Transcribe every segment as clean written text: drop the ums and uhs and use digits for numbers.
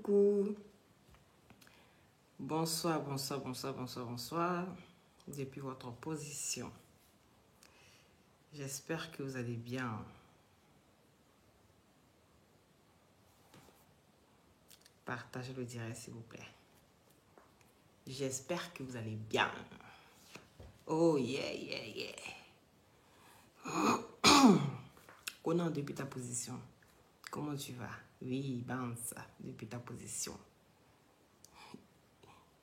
coucou. Bonsoir, bonsoir, bonsoir, bonsoir, bonsoir. Depuis votre position. J'espère que vous allez bien. Partagez le direct, s'il vous plaît. J'espère que vous allez bien. Oh, yeah, yeah, yeah. Conan, depuis ta position. Comment tu vas? Oui, Bansa, depuis ta position.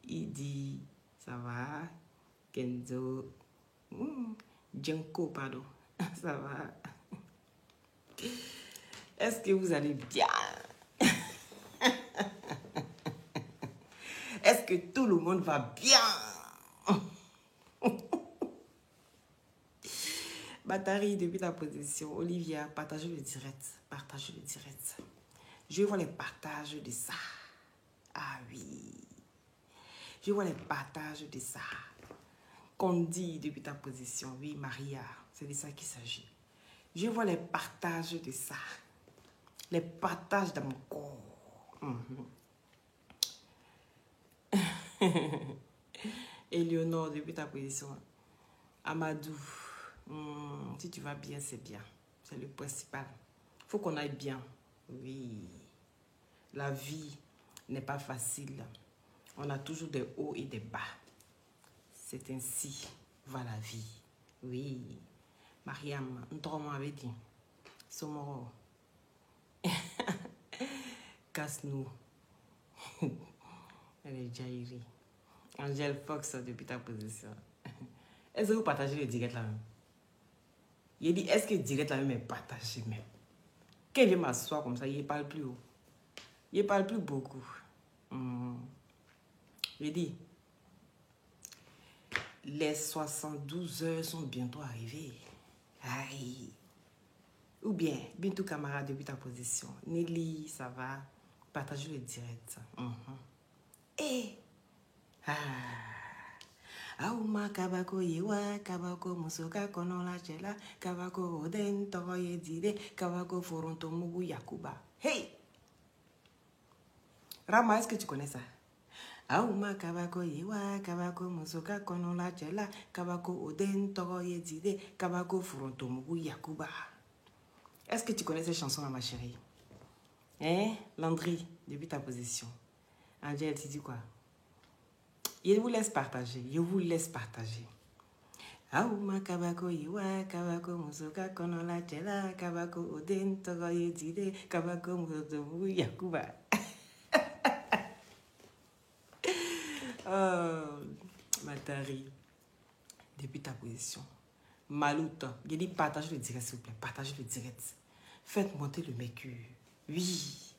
Il dit, ça va? Kenzo. Django, pardon. Ça va? Est-ce que vous allez bien? Est-ce que tout le monde va bien? Batterie depuis ta position. Olivia, partagez le direct. Partagez le direct. Je vois les partages de ça. Ah oui. Je vois les partages de ça. Qu'on dit depuis ta position. Oui, Maria, c'est de ça qu'il s'agit. Je vois les partages de ça. Les partages dans mon corps. Éléonore, depuis ta position. Amadou, si tu vas bien, c'est bien. C'est le principal. Il faut qu'on aille bien. Oui. La vie n'est pas facile. On a toujours des hauts et des bas. C'est ainsi va la vie. Oui. Mariam, nous avait dit. Somoro. Casse-nous. Elle est Jairi. Angèle Fox, depuis ta position. Est-ce que vous partagez le direct là même? Il dit, est-ce que le direct là même est partagé même? Quand vient m'asseoir comme ça, il ne parle plus haut. Il ne parle plus beaucoup. Je dis, les 72 heures sont bientôt arrivées. Aïe. Ou bien, Bintou camarade depuis ta position. Nelly, ça va? Partagez le direct. Et Auma kabako yewa, kabako musoka kono la chela, kabako oden toye dire, kabako foronto mugu yakuba. Hey! Rama, est-ce que tu connais ça? Auma kabako yewa, kabako musoka kono la chela, kabako oden toye dire, kabako foronto mugu yakuba. Est-ce que tu connais ces chansons, ma chérie? Hein? Landry, depuis ta position. Angèle, tu dis quoi? Je vous laisse partager. Je vous laisse partager. Auma kabako iwa, kabako musoka kono la chela, kabako oden togo yedide, kabako musoto yakuba. Oh, Matari. Depuis ta position. Malouta. Je dis partage le direct, s'il vous plaît. Partage le direct. Faites monter le mercure. Oui.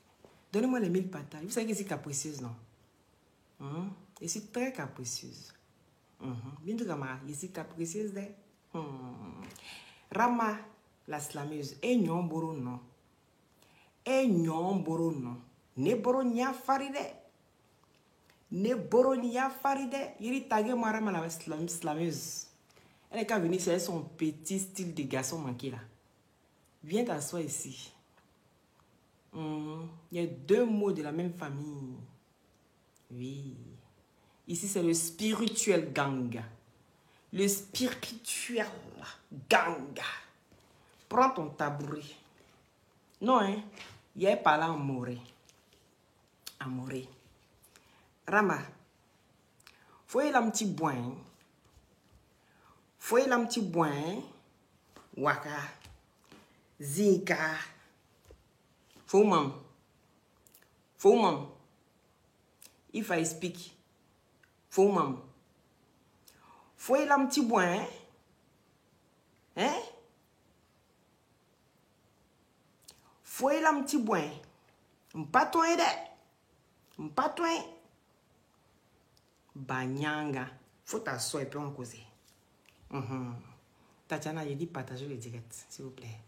Donnez-moi les 1000 partages. Vous savez que c'est capricieuse, non? Je suis très capricieuse. Bien sûr, je suis capricieuse. Rama, la slameuse. Et nyon boro non. Et nyon boro non. Ne boro nya faride. Ne boro nya faride. Il tagué moi Rama la slameuse. Elle est qu'à venir, c'est son petit style de garçon manqué là. Viens t'asseoir ici. Il y a deux mots de la même famille. Oui. Ici, c'est le spirituel gang. Le spirituel gang. Prends ton tabouret. Non, hein. Il y a pas là amoré. Amoré. Rama. Faut un petit boin. Faut un petit boin. Waka. Zika. Faut mam. Faut mam. If I speak. Faut mam. Faut un petit boin. Hein? Faut un petit boin. M'patoin de. M'patoin. Banyanga. Faut t'asseoir et puis on cause. Tatiana, il dit partager le direct, s'il vous plaît.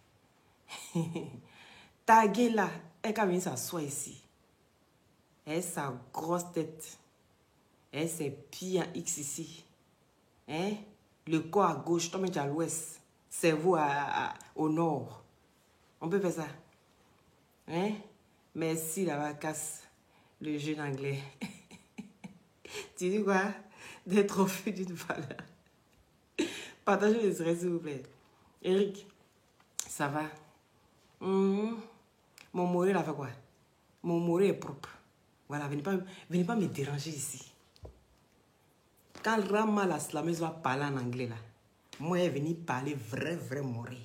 Taguez là. Elle quand vient s'asseoir ici. Elle sa grosse tête. Et ses pieds en X ici. Hein? Le corps à gauche, toi, tu à l'ouest. Cerveau au nord. On peut faire ça. Hein? Merci, la vacasse. Le jeune anglais. Tu dis quoi? Des trophées d'une valeur. Partagez les stress, s'il vous plaît. Eric, ça va? Mon moré, là, fait quoi? Mon moré est propre. Voilà, venez pas me déranger ici. Quand Rama la slameuse va parler en anglais, là, moi, elle est venue parler vrai moré.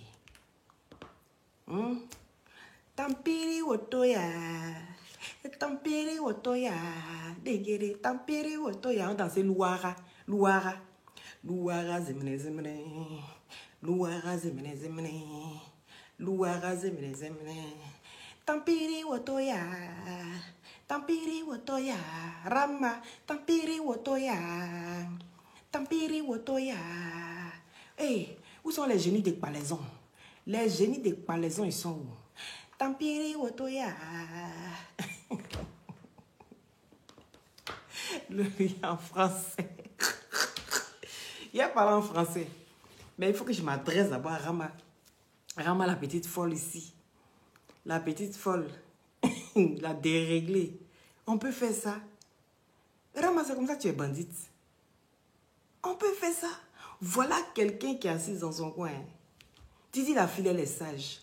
Tampiri wotoya. Tampiri wotoya. Degere, tampiri wotoya. On danse Louara. Louara. Louara zemene zemene. Louara zemene zemene. Louara zemene zemene. Tampiri wotoya. Tampiri wotoya. Rama. Tampiri wotoya. Tampiri wotoya. Hey, où sont les génies des palaisons? Les génies des palaisons, ils sont où? Tampiri wotoya. Le en français. Il a parlé en français. Mais il faut que je m'adresse d'abord à Rama. Rama, la petite folle ici. La petite folle. La déréglée. On peut faire ça. Rama, c'est comme ça que tu es bandite. On peut faire ça. Voilà quelqu'un qui est assis dans son coin. Tu dis la fille, elle est sage.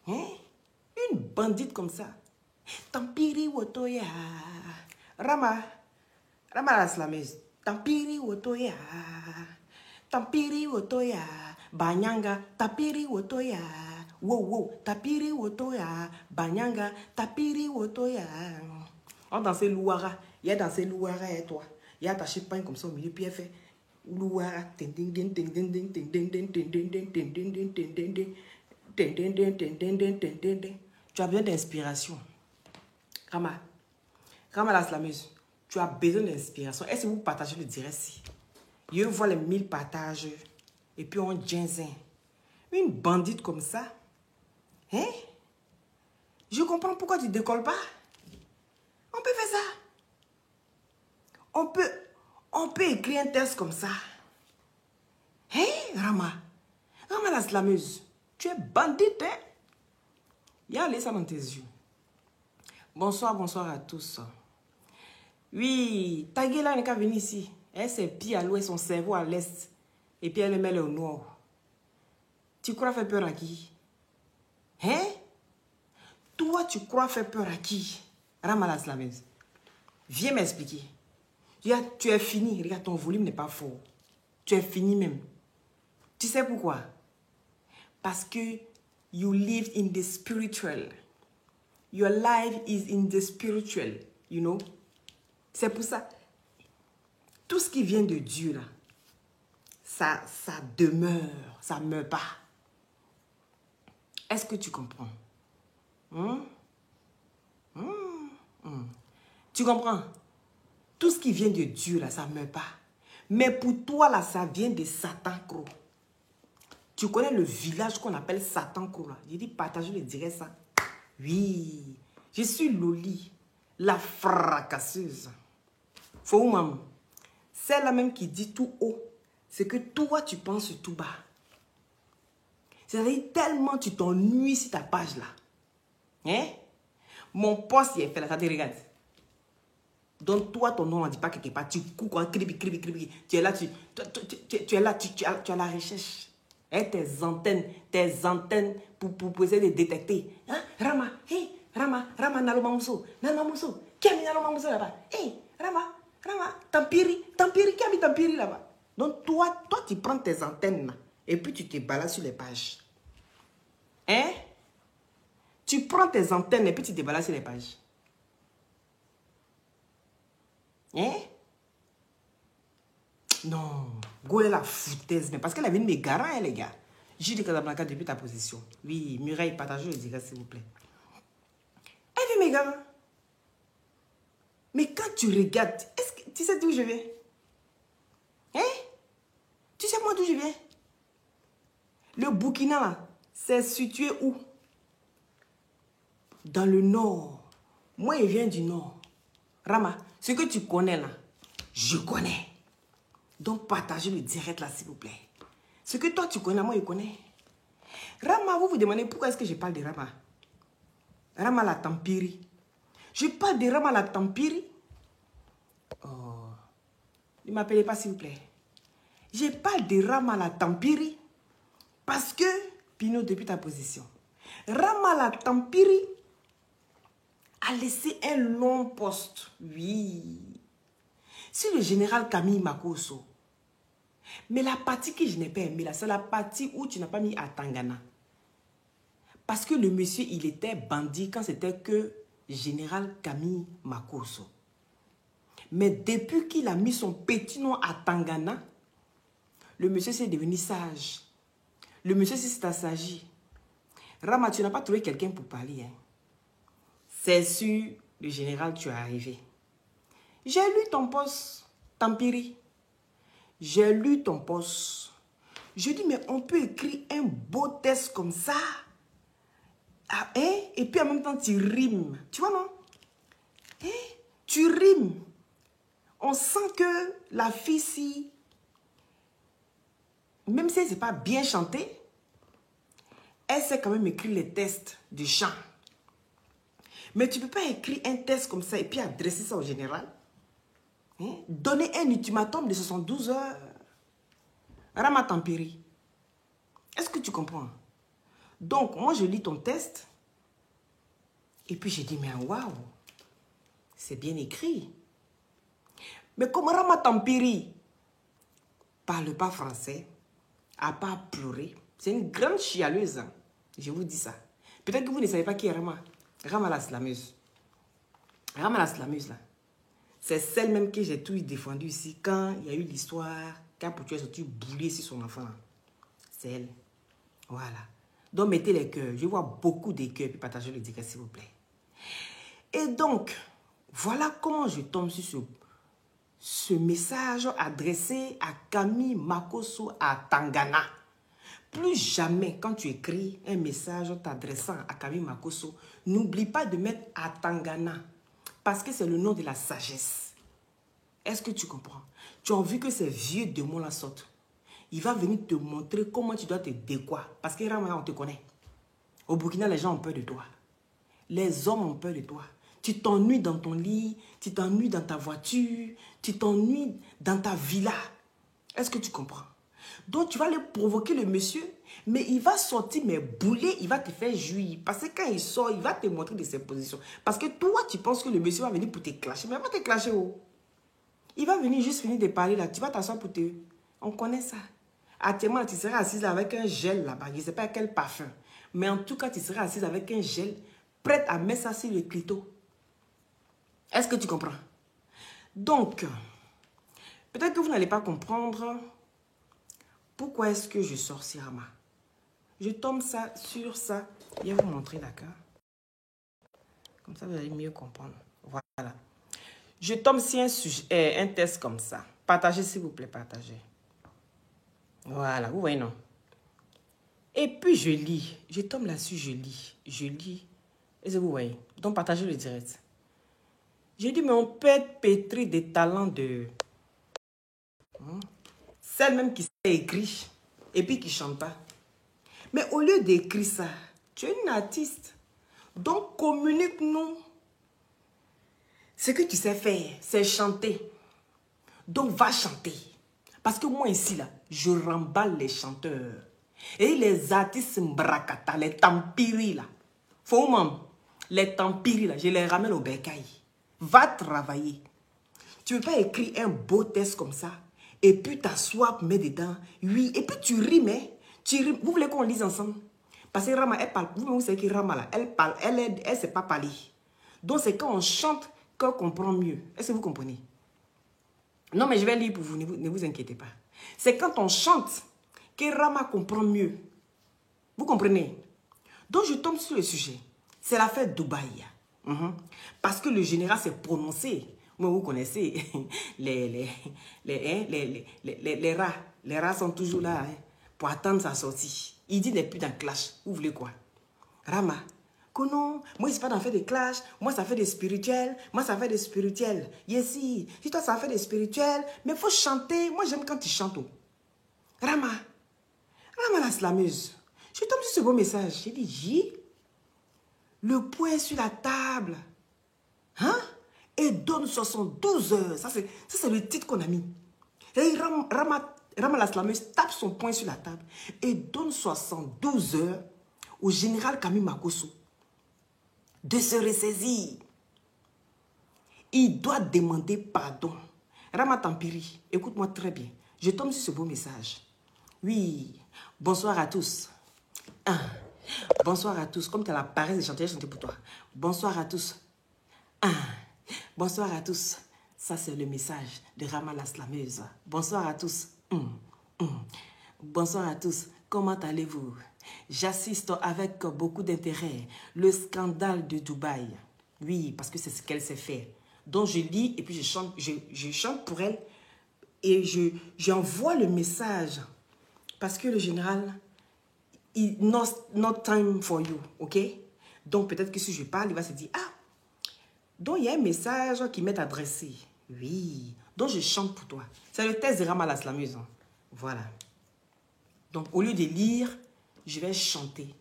Hein? Une bandite comme ça. Tampiri wotoya. Rama la slameuse. Tampiri wotoya. Tampiri wotoya. Banyanga. Tapiri wotoya. Wow. Tapiri wotoya. Banyanga. Tapiri wotoya. On danse Louara. Il y a dansé Louara et toi. Il y a attaché pain comme ça au milieu. Puis elle fait Louara. Tu as besoin d'inspiration. Rama la slameuse, tu as besoin d'inspiration. Est-ce que vous partagez le direct? Je vois les 1000 partages. Et puis on ginzin. Une bandite comme ça. Hein? Je comprends pourquoi tu ne décolles pas. On peut faire ça. On peut écrire un texte comme ça. Hein, Rama la slameuse. Tu es bandite, hein? Il y a laissé ça dans tes yeux. Bonsoir à tous. Oui, Taguela n'est qu'à venir ici. Elle ses pieds à l'ouest, son cerveau à l'est. Et puis elle met le nord. Tu crois faire peur à qui? Hein? Toi, tu crois faire peur à qui? Rama la slameuse. Viens m'expliquer. Tu es fini. Regarde, ton volume n'est pas fort. Tu es fini même. Tu sais pourquoi? Parce que you live in the spiritual. Your life is in the spiritual. You know? C'est pour ça. Tout ce qui vient de Dieu, là, ça demeure. Ça ne meurt pas. Est-ce que tu comprends? Tu comprends? Tout ce qui vient de Dieu, là, ça ne meurt pas. Mais pour toi, là, ça vient de Satan Crow. Tu connais le village qu'on appelle Satan Crow, là. J'ai dit, partagez le direct, ça. Oui. Je suis Loli, la fracasseuse. Faut maman. C'est la même qui dit tout haut. C'est que toi, tu penses tout bas. C'est-à-dire tellement tu t'ennuies sur ta page, là. Hein? Mon poste, il est fait là. Ça te regarde. Donc, toi, ton nom, on ne dit pas quelque part. Tu cours quoi, cribi. Tu es là, tu es là, tu as la recherche. Et tes antennes pour essayer de détecter. Hein? Rama, hey, Rama, Naloma Mousso. Qui a mis Naloma Mousso là-bas? Hey, Rama, Tampiri, qui a mis Tampiri là-bas? Donc, toi, tu prends tes antennes là, et puis tu te balades sur les pages. Hein? Tu prends tes antennes et puis tu te balades sur les pages. Hein? Non, go est la foutaise, mais parce qu'elle avait une mégarant, hein, les gars. J'ai dit Casablanca depuis ta position. Oui, Mireille, partagez le direct, s'il vous plaît. Elle fait mégarant. Mais quand tu regardes, est-ce que tu sais d'où je viens? Hein? Tu sais moi d'où je viens? Le Burkina, là, c'est situé où? Dans le nord. Moi, je viens du nord. Rama, ce que tu connais là, je connais. Donc, partagez le direct là, s'il vous plaît. Ce que toi, tu connais, moi, je connais. Rama, vous vous demandez pourquoi est-ce que je parle de Rama? Rama la Tampiri. Je parle de Rama la Tampiri. Oh, ne m'appelez pas s'il vous plaît. Je parle de Rama la Tampiri parce que, Pino, depuis ta position, Rama la Tampiri a laissé un long poste. Oui. C'est le général Camille Makosso. Mais la partie que je n'ai pas aimée, c'est la partie où tu n'as pas mis à Tangana. Parce que le monsieur, il était bandit quand c'était que général Camille Makosso. Mais depuis qu'il a mis son petit nom à Tangana, le monsieur s'est devenu sage. Le monsieur s'est assagi. Rama, tu n'as pas trouvé quelqu'un pour parler. Hein? C'est sur le général tu es arrivé. J'ai lu ton poste, Tampiri. J'ai lu ton poste. Je dis, mais on peut écrire un beau texte comme ça. Ah, hein? Et puis en même temps, tu rimes. Tu vois, non? Hein? Tu rimes. On sent que la fille, si, même si elle ne sait pas bien chanter, elle sait quand même écrire les textes de chant. Mais tu ne peux pas écrire un texte comme ça et puis adresser ça au général. Hein? Donner un ultimatum de 72 heures. Rama Tampiri. Est-ce que tu comprends? Donc, moi, je lis ton texte. Et puis, je dis, mais waouh, c'est bien écrit. Mais comme Rama Tampiri parle pas français, a pas pleuré, c'est une grande chialeuse. Hein? Je vous dis ça. Peut-être que vous ne savez pas qui est Rama. Rama la slameuse. Rama la slameuse, là. C'est celle même que j'ai tout défendue ici quand il y a eu l'histoire, quand Poutou est sorti bouler sur son enfant. C'est elle. Voilà. Donc, mettez les cœurs. Je vois beaucoup de cœurs, puis partagez le direct, s'il vous plaît. Et donc, voilà comment je tombe sur ce message adressé à Camille Makosso à Tangana. Plus jamais, quand tu écris un message t'adressant à Camille Makosso, n'oublie pas de mettre à Tangana. Parce que c'est le nom de la sagesse. Est-ce que tu comprends? Tu as vu que ces vieux démons la sortent. Il va venir te montrer comment tu dois te décoiffer. Parce que Rama, on te connaît. Au Burkina, les gens ont peur de toi. Les hommes ont peur de toi. Tu t'ennuies dans ton lit, tu t'ennuies dans ta voiture, tu t'ennuies dans ta villa. Est-ce que tu comprends? Donc, tu vas aller provoquer le monsieur, mais il va sortir, mais bouler, il va te faire jouir. Parce que quand il sort, il va te montrer de ses positions. Parce que toi, tu penses que le monsieur va venir pour te clasher, mais il va te clasher où? Il va venir juste finir de parler là. Tu vas t'asseoir pour te... On connaît ça. Actuellement, tu seras assise avec un gel là-bas. Je ne sais pas quel parfum. Mais en tout cas, tu seras assise avec un gel, prête à mettre ça sur le clito. Est-ce que tu comprends? Donc, peut-être que vous n'allez pas comprendre pourquoi est-ce que je sors sur Rama. Je tombe ça sur ça. Je vais vous montrer, d'accord? Comme ça, vous allez mieux comprendre. Voilà. Je tombe sur un test comme ça. Partagez, s'il vous plaît, partagez. Voilà, vous voyez, non? Et puis, je lis. Je tombe là-dessus, je lis. Je lis. Est-ce que vous voyez? Donc, partagez le direct. J'ai dit, mais on peut être pétri des talents de... Celle même qui sait écrire et puis qui ne chante pas. Mais au lieu d'écrire ça, tu es une artiste. Donc, communique-nous. Ce que tu sais faire, c'est chanter. Donc, va chanter. Parce que moi, ici, là, je remballe les chanteurs. Et les artistes mbrakata, les tampiri, là. Faut même, les tampiri, là, je les ramène au bercail. Va travailler. Tu ne peux pas écrire un beau texte comme ça. Et puis t'assois, mets dedans. Oui, et puis tu rimes, hein. Tu rimes. Vous voulez qu'on lise ensemble? Parce que Rama, elle parle. Vous savez que Rama, là, elle parle. Elle ne sait pas parler. Donc, c'est quand on chante qu'on comprend mieux. Est-ce que vous comprenez? Non, mais je vais lire pour vous. Ne vous inquiétez pas. C'est quand on chante que Rama comprend mieux. Vous comprenez? Donc, je tombe sur le sujet. C'est l'affaire Dubaï. Parce que le général s'est prononcé. Moi, vous connaissez les rats. Les rats sont toujours là hein, pour attendre sa sortie. Il dit n'est plus dans clash. Vous voulez quoi? Rama, que non, moi, c'est pas d'en faire des clashs. Moi, ça fait des spirituels. Moi, ça fait des spirituels. Yes, si toi, ça fait des spirituels. Mais il faut chanter. Moi, j'aime quand tu chantes. Rama la slameuse. Je tombe sur ce beau message. J'ai dit, le poing sur la table. Hein? Et donne 72 heures. Ça, c'est le titre qu'on a mis. Et Rama la slameuse tape son poing sur la table et donne 72 heures au général Camille Makosso de se ressaisir. Il doit demander pardon. Rama Tampiri, écoute-moi très bien. Je tombe sur ce beau message. Oui, bonsoir à tous. Bonsoir à tous. Comme tu as la paresse de chanter, je chanter pour toi. Bonsoir à tous. Bonsoir à tous. Ça, c'est le message de Rama la slameuse. Bonsoir à tous. Bonsoir à tous. Comment allez-vous? J'assiste avec beaucoup d'intérêt le scandale de Dubaï. Oui, parce que c'est ce qu'elle s'est fait. Donc, je lis et puis je chante pour elle. Et j'envoie le message. Parce que le général, not time for you, ok? Donc, peut-être que si je parle, il va se dire, ah, donc il y a un message qui m'est adressé. Oui, donc je chante pour toi. C'est le texte de Rama la slameuse. Voilà. Donc, au lieu de lire, je vais chanter.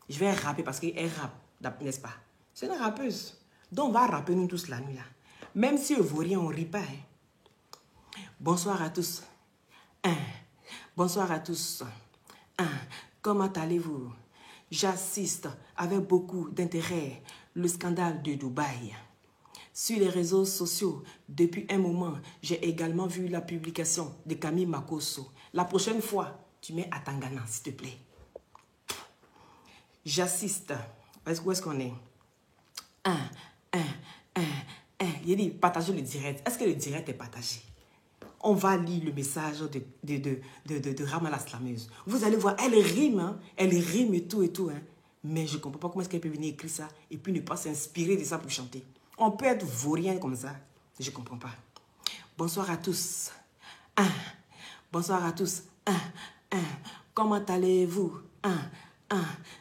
Je vais rapper parce qu'elle rappe, n'est-ce pas? C'est une rappeuse. Donc, on va rapper nous tous la nuit là. Même si on ne vaut rien, on ne rit pas. Hein. Bonsoir à tous. Bonsoir à tous. Comment allez-vous? J'assiste avec beaucoup d'intérêt le scandale de Dubaï. Sur les réseaux sociaux, depuis un moment, j'ai également vu la publication de Camille Makosso. La prochaine fois, tu mets Atangana, s'il te plaît. J'assiste. Où est-ce qu'on est? Il dit partager le direct. Est-ce que le direct est partagé? On va lire le message de Rama la slameuse. Vous allez voir, elle rime, hein? Elle rime et tout, hein? Mais je ne comprends pas comment est-ce qu'elle peut venir écrire ça et puis ne pas s'inspirer de ça pour chanter. On peut être vaurien comme ça. Je ne comprends pas. Bonsoir à tous. Bonsoir à tous. Comment allez-vous?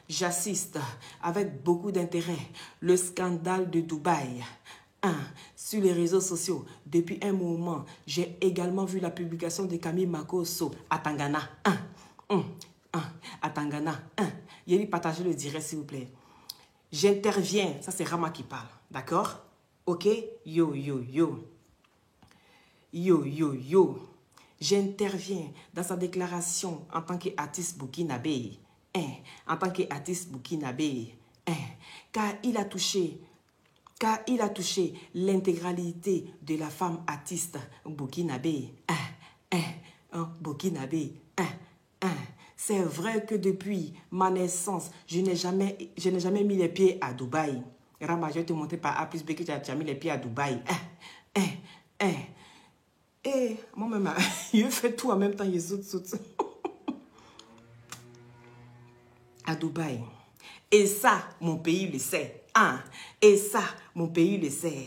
J'assiste avec beaucoup d'intérêt le scandale de Dubaï. Sur les réseaux sociaux, depuis un moment, j'ai également vu la publication de Camille Makosso à Tangana. À Tangana. Il dit partagez le direct, s'il vous plaît. J'interviens. Ça, c'est Rama qui parle. D'accord? Ok? Yo. J'interviens dans sa déclaration en tant qu'artiste burkinabé. En tant qu'artiste burkinabé. Car il a touché l'intégralité de la femme artiste burkinabé. Burkinabé. C'est vrai que depuis ma naissance, je n'ai jamais mis les pieds à Dubaï. Rama, je vais te montrer par A plus B que tu as mis les pieds à Dubaï. Et moi-même, je fais tout en même temps, je saute. À Dubaï. Et ça, mon pays le sait. Et ça, mon pays le sait.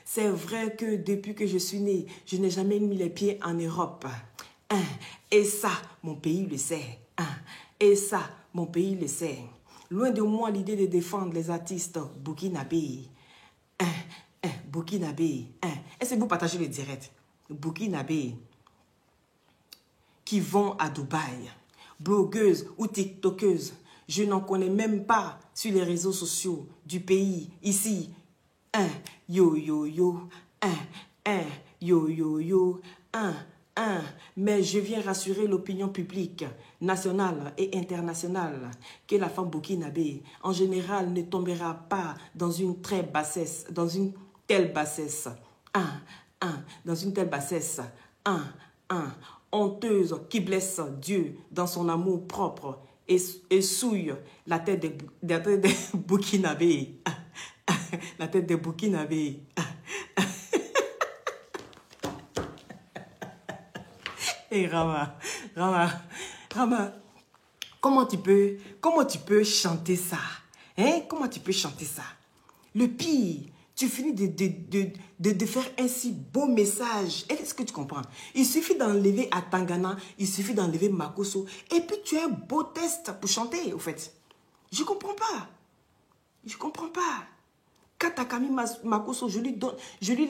C'est vrai que depuis que je suis née, je n'ai jamais mis les pieds en Europe. Et ça, mon pays le sait. Et ça, mon pays le sait. Loin de moi l'idée de défendre les artistes burkinabés. Burkinabés. Est-ce que vous partagez le direct? Burkinabés qui vont à Dubaï. Blogueuses ou tiktokeuses. Je n'en connais même pas sur les réseaux sociaux du pays. Ici. Yo. Mais je viens rassurer l'opinion publique, nationale et internationale, que la femme burkinabé, en général, ne tombera pas dans une telle bassesse. Dans une telle bassesse. Honteuse qui blesse Dieu dans son amour propre et souille la tête des burkinabés. La tête des burkinabés. Et Rama, comment tu peux chanter ça? Hein? Comment tu peux chanter ça? Le pire, tu finis de faire un si beau message. Est-ce que tu comprends? Il suffit d'enlever Atangana, il suffit d'enlever Makosso, et puis tu as un beau test pour chanter, au fait. Je comprends pas. Quant à Camille Makosso, je lui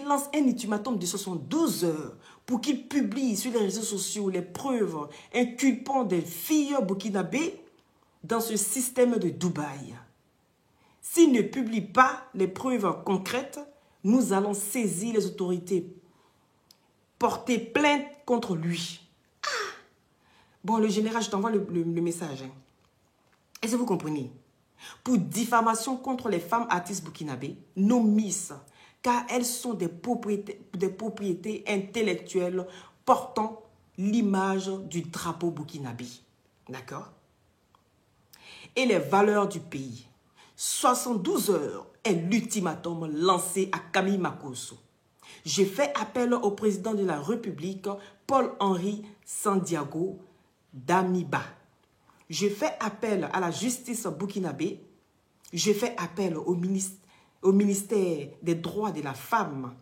lance un ultimatum de 72 heures pour qu'il publie sur les réseaux sociaux les preuves inculpant des filles burkinabées dans ce système de Dubaï. S'il ne publie pas les preuves concrètes, Nous allons saisir les autorités, porter plainte contre lui. Ah! Bon, le général, je t'envoie le message. Hein. Est-ce que vous comprenez? Pour diffamation contre les femmes artistes burkinabés, nos Miss, car elles sont des propriétés intellectuelles portant l'image du drapeau burkinabé. D'accord? Et les valeurs du pays. 72 heures est l'ultimatum lancé à Camille Makosso. Je fais appel au président de la République, Paul-Henri Sandiago Damiba. Je fais appel à la justice burkinabé. Je fais appel au ministère des droits de la femme.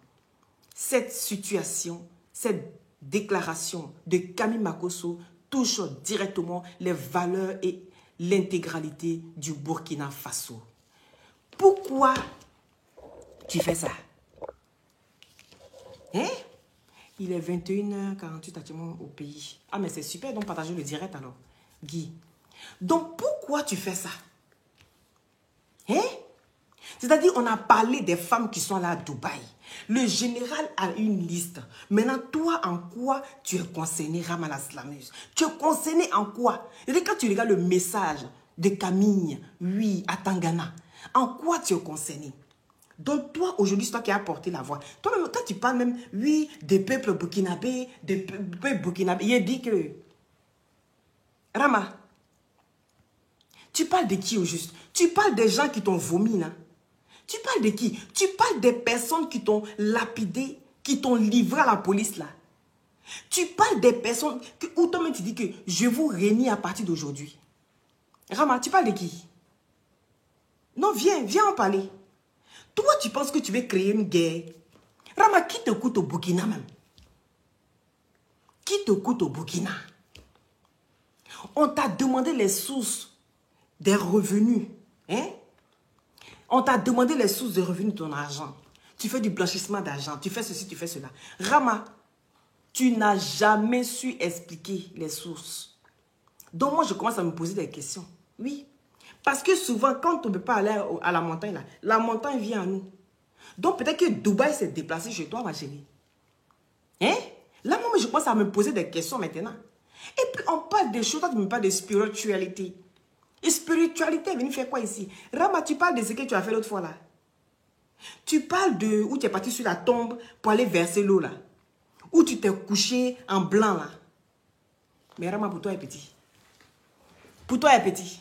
Cette situation, cette déclaration de Camille Makosso touche directement les valeurs et l'intégralité du Burkina Faso. Pourquoi tu fais ça? Hein? Il est 21h48 actuellement au pays. Ah, mais c'est super, donc partagez le direct alors. Guy. Donc, pourquoi tu fais ça? Hein? C'est-à-dire, on a parlé des femmes qui sont là à Dubaï. Le général a une liste. Maintenant, toi, en quoi tu es concerné, Ramala Slameuse? Tu es concerné en quoi? Et quand tu regardes le message de Camille, oui, à Tangana, en quoi tu es concerné? Donc, toi, aujourd'hui, c'est toi qui as porté la voix. Toi-même, quand tu parles même, oui, des peuples burkinabés, des peuples burkinabés, il dit que... Rama, tu parles de qui au juste? Tu parles des gens qui t'ont vomi, là. Tu parles de qui? Tu parles des personnes qui t'ont lapidé, qui t'ont livré à la police, là. Tu parles des personnes où toi-même tu dis que je vous réunis à partir d'aujourd'hui. Rama, tu parles de qui? Non, viens en parler. Toi, tu penses que tu veux créer une guerre. Rama, qui te coûte au Burkina même? Qui te coûte au Burkina? On t'a demandé les sources des revenus. Hein? On t'a demandé les sources de revenus de ton argent. Tu fais du blanchissement d'argent. Tu fais ceci, tu fais cela. Rama, tu n'as jamais su expliquer les sources. Donc moi, je commence à me poser des questions. Oui. Parce que souvent, quand on ne peut pas aller à la montagne, là, la montagne vient à nous. Donc peut-être que Dubaï s'est déplacé chez toi, ma chérie. Hein? Là, moi, je commence à me poser des questions maintenant. Et puis, on parle des choses, toi, tu me parles de spiritualité. Et spiritualité est venue faire quoi ici? Rama, tu parles de ce que tu as fait l'autre fois là. Tu parles de où tu es parti sur la tombe pour aller verser l'eau là. Où tu t'es couché en blanc là. Mais Rama, pour toi, est petit. Pour toi, est petit.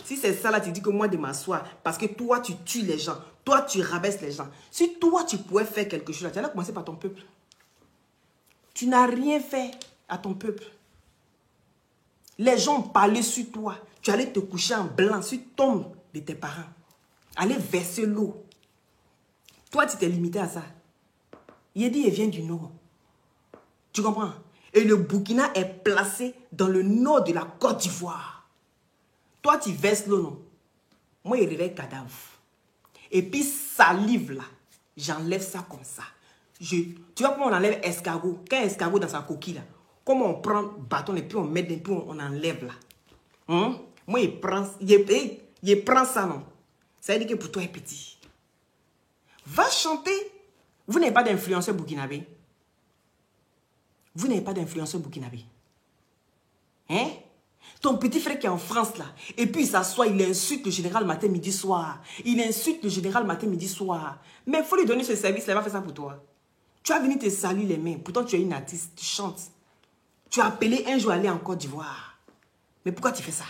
Si c'est ça là, tu dis que moi de m'asseoir, parce que toi, tu tues les gens. Toi, tu rabaisses les gens. Si toi, tu pouvais faire quelque chose là, tu allais commencer par ton peuple. Tu n'as rien fait à ton peuple. Les gens parlaient sur toi. Tu allais te coucher en blanc sur tombe de tes parents. Aller verser l'eau. Toi, tu t'es limité à ça. Il dit, il vient du nord. Tu comprends? Et le Burkina est placé dans le nord de la Côte d'Ivoire. Toi, tu verses l'eau, non? Moi, il réveille cadavre. Et puis, salive là, j'enlève ça comme ça. Tu vois comment on enlève escargot? Quand escargot dans sa coquille là, comment on prend bâton et puis on met et puis on enlève là. Moi, il prend ça, non? Ça veut dire que pour toi, il est petit. Va chanter. Vous n'avez pas d'influenceur burkinabé. Vous n'avez pas d'influenceur burkinabé. Hein? Ton petit frère qui est en France là, et puis il s'assoit, il insulte le général matin, midi, soir. Il insulte le général matin, midi, soir. Mais il faut lui donner ce service, il va faire ça pour toi. Tu as venu te saluer les mains, pourtant tu es une artiste, tu chantes. Tu as appelé un jour à aller en Côte d'Ivoire. Mais pourquoi tu fais ça?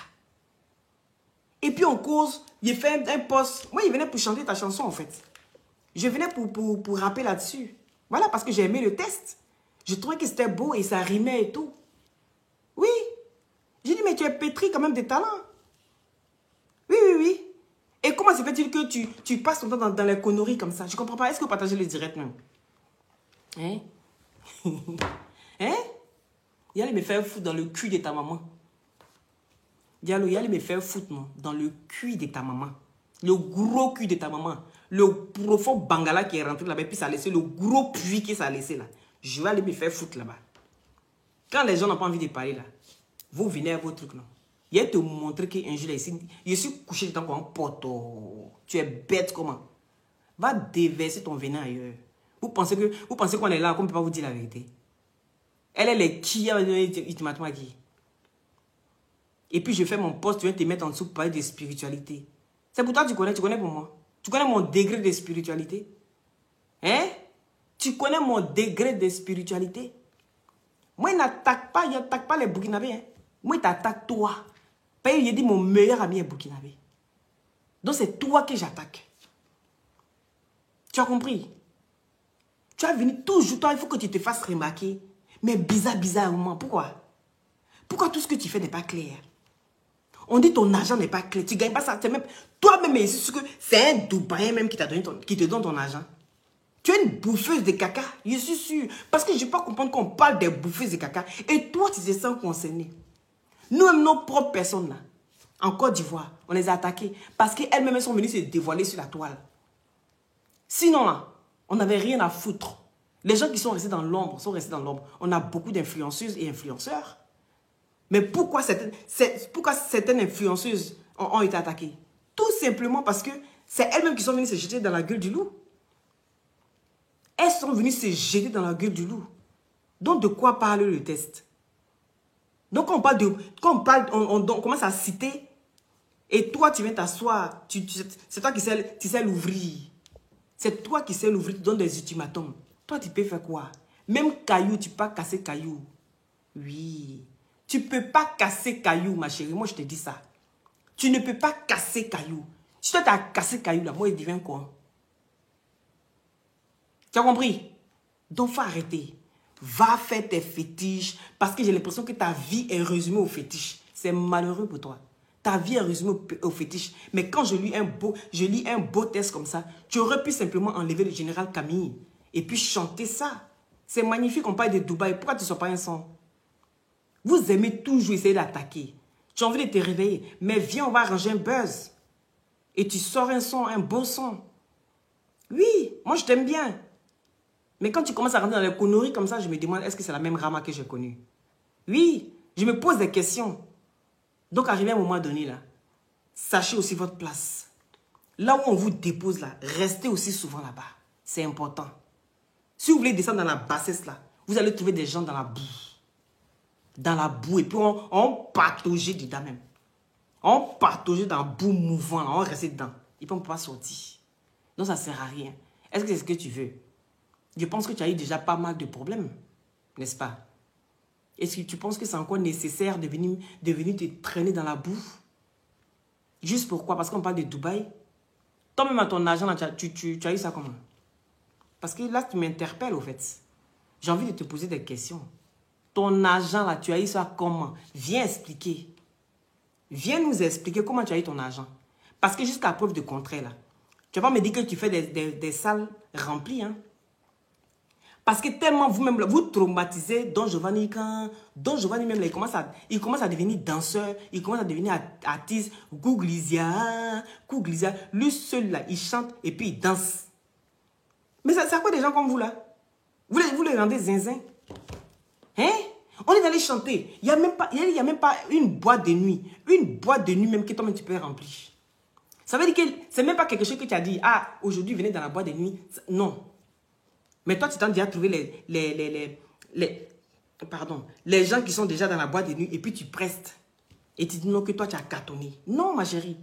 Et puis on cause, il fait un post. Moi, il venait pour chanter ta chanson en fait. Je venais pour rapper là-dessus. Voilà, parce que j'ai aimé le test. Je trouvais que c'était beau et ça rimait et tout. Oui. J'ai dit, mais tu es pétri quand même de talent. Oui, oui, oui. Et comment se fait-il que tu passes ton temps dans les conneries comme ça? Je ne comprends pas. Est-ce que vous partagez le direct même? Hein? Hein? Il allait me faire foutre dans le cul de ta maman. Diallo, il allait me faire foutre, non? Dans le cul de ta maman. Le gros cul de ta maman. Le profond bangala qui est rentré là-bas. Et puis ça a laissé le gros puits que ça a laissé là. Je vais aller me faire foutre là-bas. Quand les gens n'ont pas envie de parler là, vous venez à vos trucs, non? Il va te montrer qu'un jour, je suis couché dedans comme un poteau. Tu es bête comment? Va déverser ton venin ailleurs. Vous pensez qu'on est là, qu'on ne peut pas vous dire la vérité. Elle est qui? Elle va donner ultimatement à qui? Et puis je fais mon poste, tu viens te mettre en dessous pour parler de spiritualité. C'est pour toi que tu connais pour moi. Tu connais mon degré de spiritualité? Hein? Tu connais mon degré de spiritualité? Moi, il n'attaque pas les Burkinabés. Hein? Moi, il t'attaque toi. Parce qu'il dit mon meilleur ami est Burkinabé. Donc c'est toi que j'attaque. Tu as compris? Tu as venu toujours, toi, il faut que tu te fasses remarquer. Mais bizarrement. Pourquoi? Pourquoi tout ce que tu fais n'est pas clair? On dit ton argent n'est pas clair. Tu ne gagnes pas ça. Toi-même, c'est un Dubaïen même qui te donne ton argent. Tu es une bouffeuse de caca. Je suis sûr. Parce que je ne peux pas comprendre qu'on parle des bouffeuses de caca. Et toi, tu te sens concerné. Nous-mêmes, nos propres personnes, là, en Côte d'Ivoire, on les a attaquées. Parce qu'elles-mêmes sont venues se dévoiler sur la toile. Sinon, là, on n'avait rien à foutre. Les gens qui sont restés dans l'ombre sont restés dans l'ombre. On a beaucoup d'influenceuses et influenceurs. Mais pourquoi certaines influenceuses ont été attaquées? Tout simplement parce que c'est elles-mêmes qui sont venues se jeter dans la gueule du loup. Elles sont venues se jeter dans la gueule du loup. Donc, de quoi parle le test? Donc, on commence à citer, et toi, tu viens t'asseoir. C'est toi qui sais l'ouvrir. C'est toi qui sais l'ouvrir, tu donnes des ultimatums. Toi, tu peux faire quoi? Même caillou, tu peux pas casser caillou. Oui. Tu ne peux pas casser caillou, ma chérie. Moi, je te dis ça. Tu ne peux pas casser caillou. Si toi, tu as cassé caillou, là, moi, il devient quoi? Tu as compris? Donc, il faut arrêter. Va faire tes fétiches. Parce que j'ai l'impression que ta vie est résumée aux fétiches. C'est malheureux pour toi. Ta vie est résumée aux fétiches. Mais quand je lis un beau texte comme ça, tu aurais pu simplement enlever le général Camille et puis chanter ça. C'est magnifique, on parle de Dubaï. Pourquoi tu ne sors pas un son? Vous aimez toujours essayer d'attaquer. Tu as envie de te réveiller. Mais viens, on va arranger un buzz. Et tu sors un son, un beau son. Oui, moi je t'aime bien. Mais quand tu commences à rentrer dans les conneries comme ça, je me demande, est-ce que c'est la même Rama que j'ai connue? Oui, je me pose des questions. Donc, arrivé à un moment donné, là, sachez aussi votre place. Là où on vous dépose, là, restez aussi souvent là-bas. C'est important. Si vous voulez descendre dans la bassesse, là, vous allez trouver des gens dans la boue. Dans la boue. Et puis, on pataugeait dedans même. On pataugeait dans la boue mouvant, là, on restait dedans. Et puis, on ne peut pas sortir. Donc, ça ne sert à rien. Est-ce que c'est ce que tu veux? Je pense que tu as eu déjà pas mal de problèmes, n'est-ce pas? Est-ce que tu penses que c'est encore nécessaire de venir te traîner dans la boue? Juste pourquoi? Parce qu'on parle de Dubaï. Toi-même à ton argent, là, tu as eu ça comment? Parce que là, tu m'interpelles au fait. J'ai envie de te poser des questions. Ton argent, là, tu as eu ça comment? Viens expliquer. Viens nous expliquer comment tu as eu ton argent. Parce que jusqu'à preuve de contraire, là, tu vas pas me dire que tu fais des salles remplies, hein? Parce que tellement vous-même, vous traumatisez Don Giovanni quand Don Giovanni même, là, il commence à devenir danseur, il commence à devenir artiste, Googlisia. Lui seul, là, il chante et puis il danse. Mais c'est à quoi des gens comme vous, là? Vous les rendez zinzin? Hein? On est allé chanter. Il n'y a même pas une boîte de nuit. Une boîte de nuit même que toi-même tu peux remplir. Ça veut dire que c'est même pas quelque chose que tu as dit. Ah, aujourd'hui, venez dans la boîte de nuit. Non. Mais toi, tu t'en déjà trouvé les gens qui sont déjà dans la boîte de nuit et puis tu prestes. Et tu dis non, que toi, tu as cartonné. Non, ma chérie.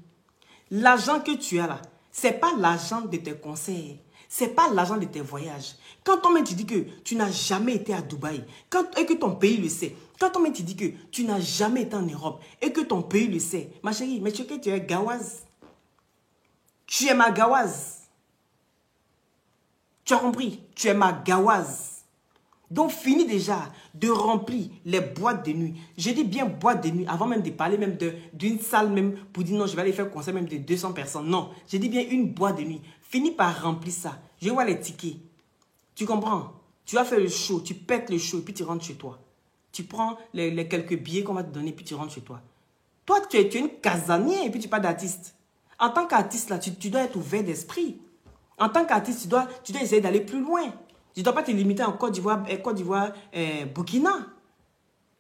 L'argent que tu as là, ce n'est pas l'argent de tes concerts. Ce n'est pas l'argent de tes voyages. Quand toi-même tu dis que tu n'as jamais été à Dubaï et que ton pays le sait. Quand toi-même tu dis que tu n'as jamais été en Europe et que ton pays le sait. Ma chérie, mais tu es gawaz. Tu es ma gawaz. Tu as compris? Tu es ma gawaz. Donc, finis déjà de remplir les boîtes de nuit. Je dis bien boîte de nuit, avant même de parler même d'une salle même, pour dire non, je vais aller faire concert même de 200 personnes. Non, je dis bien une boîte de nuit. Finis par remplir ça. Je vois les tickets. Tu comprends? Tu vas faire le show, tu pètes le show et puis tu rentres chez toi. Tu prends les quelques billets qu'on va te donner et puis tu rentres chez toi. Toi, tu es une casanière et puis tu parles d'artiste. En tant qu'artiste, là, tu dois être ouvert d'esprit. En tant qu'artiste, tu dois essayer d'aller plus loin. Tu ne dois pas te limiter en Côte d'Ivoire, Burkina.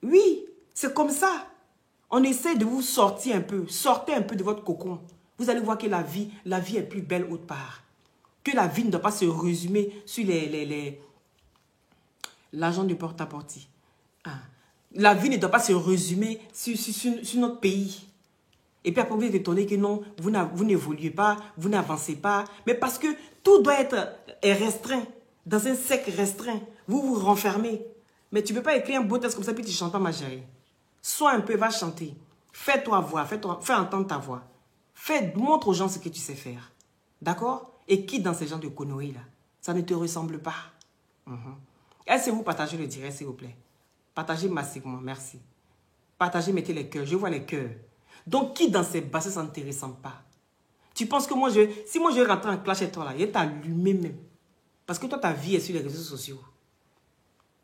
Oui, c'est comme ça. On essaie de vous sortir un peu. Sortez un peu de votre cocon. Vous allez voir que la vie est plus belle autre part. Que la vie ne doit pas se résumer sur l'argent du porte-à-porte. Ah. La vie ne doit pas se résumer sur notre pays. Et puis après, vous êtes étonné que non, vous n'évoluez pas, vous n'avancez pas. Mais parce que tout doit être restreint, dans un cercle restreint. Vous vous renfermez. Mais tu ne peux pas écrire un beau texte comme ça, puis tu ne chantes pas, ma chérie. Sois un peu, va chanter. Fais-toi voir, fais entendre ta voix. Montre aux gens ce que tu sais faire. D'accord? Et quitte dans ces gens de conneries là. Ça ne te ressemble pas. Est-ce que vous partagez le direct, s'il vous plaît? Partagez massivement, merci. Partagez, mettez les cœurs. Je vois les cœurs. Donc, qui dans ces bassins, ça ne te ressemble pas? Tu penses que moi, si moi je rentre en clash chez toi là, je vais t'allumer même. Parce que toi, ta vie est sur les réseaux sociaux.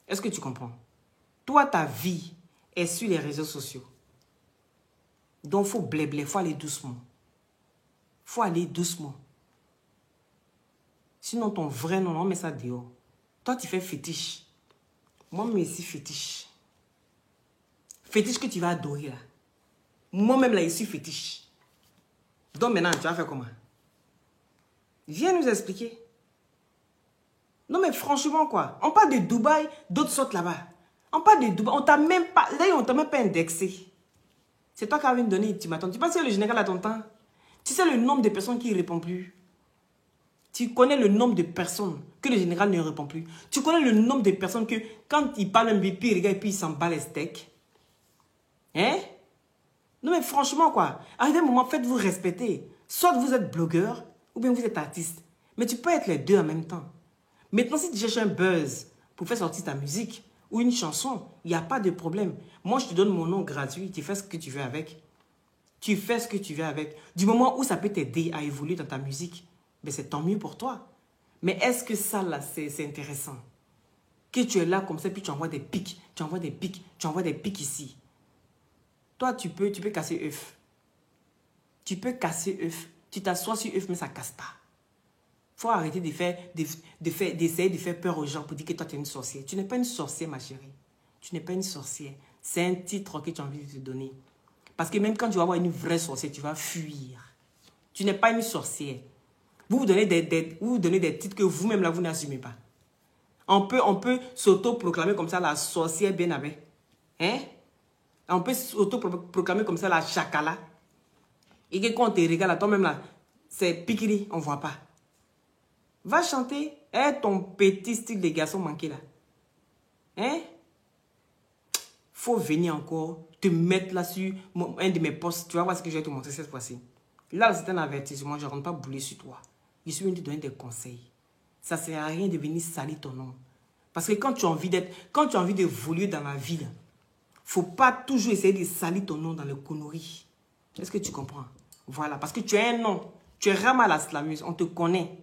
Est-ce que tu comprends? Toi, ta vie est sur les réseaux sociaux. Donc, il faut blébler, il faut aller doucement. Il faut aller doucement. Sinon, ton vrai nom, on met ça dehors. Toi, tu fais fétiche. Moi, mais ici, fétiche. Fétiche que tu vas adorer, là. Moi-même, là, ici, fétiche. Donc, maintenant, tu vas faire comment? Viens nous expliquer. Non, mais franchement, quoi. On parle de Dubaï, d'autres sortent là-bas. On parle de Dubaï, on t'a même pas... Là, on t'a même pas indexé. C'est toi qui as donné ultimatum. Tu penses que le général a ton temps? Tu sais le nombre de personnes qui ne répondent plus. Tu connais le nombre de personnes que le général ne répond plus. Tu connais le nombre de personnes que quand il parle un BP, il regarde et puis il s'en bat les steaks. Hein? Non mais franchement quoi. À un moment, faites-vous respecter. Soit vous êtes blogueur ou bien vous êtes artiste. Mais tu peux être les deux en même temps. Maintenant, si tu cherches un buzz pour faire sortir ta musique ou une chanson, il n'y a pas de problème. Moi, je te donne mon nom gratuit. Tu fais ce que tu veux avec. Tu fais ce que tu veux avec. Du moment où ça peut t'aider à évoluer dans ta musique, ben c'est tant mieux pour toi. Mais est-ce que ça, là, c'est intéressant? Que tu es là comme ça, puis tu envoies des pics, tu envoies des pics, tu envoies des pics ici. Toi, tu peux casser œuf. Tu peux casser œuf. Tu t'assois sur œuf, mais ça ne casse pas. Il faut arrêter d'essayer de faire peur aux gens pour dire que toi, tu es une sorcière. Tu n'es pas une sorcière, ma chérie. Tu n'es pas une sorcière. C'est un titre que tu as envie de te donner. Parce que même quand tu vas voir une vraie sorcière, tu vas fuir. Tu n'es pas une sorcière. Vous donnez des titres que vous-même, là, vous n'assumez pas. On peut s'auto-proclamer comme ça la sorcière bien avec. Hein? On peut s'auto-proclamer comme ça la chakala. Et que quand on te regarde, toi-même, là, c'est piquiri, on ne voit pas. Va chanter. Ton petit style de garçon manqué, là. Hein? Faut venir encore te mettre là sur un de mes posts. Tu vas voir ce que je vais te montrer cette fois-ci. Là, c'est un avertissement. Je ne rentre pas bouler sur toi. Je suis venu te donner des conseils. Ça ne sert à rien de venir salir ton nom. Parce que quand tu as envie d'évoluer dans la vie, il ne faut pas toujours essayer de salir ton nom dans le conneries. Est-ce que tu comprends? Voilà, parce que tu as un nom. Tu es Rama la Slameuse, on te connaît.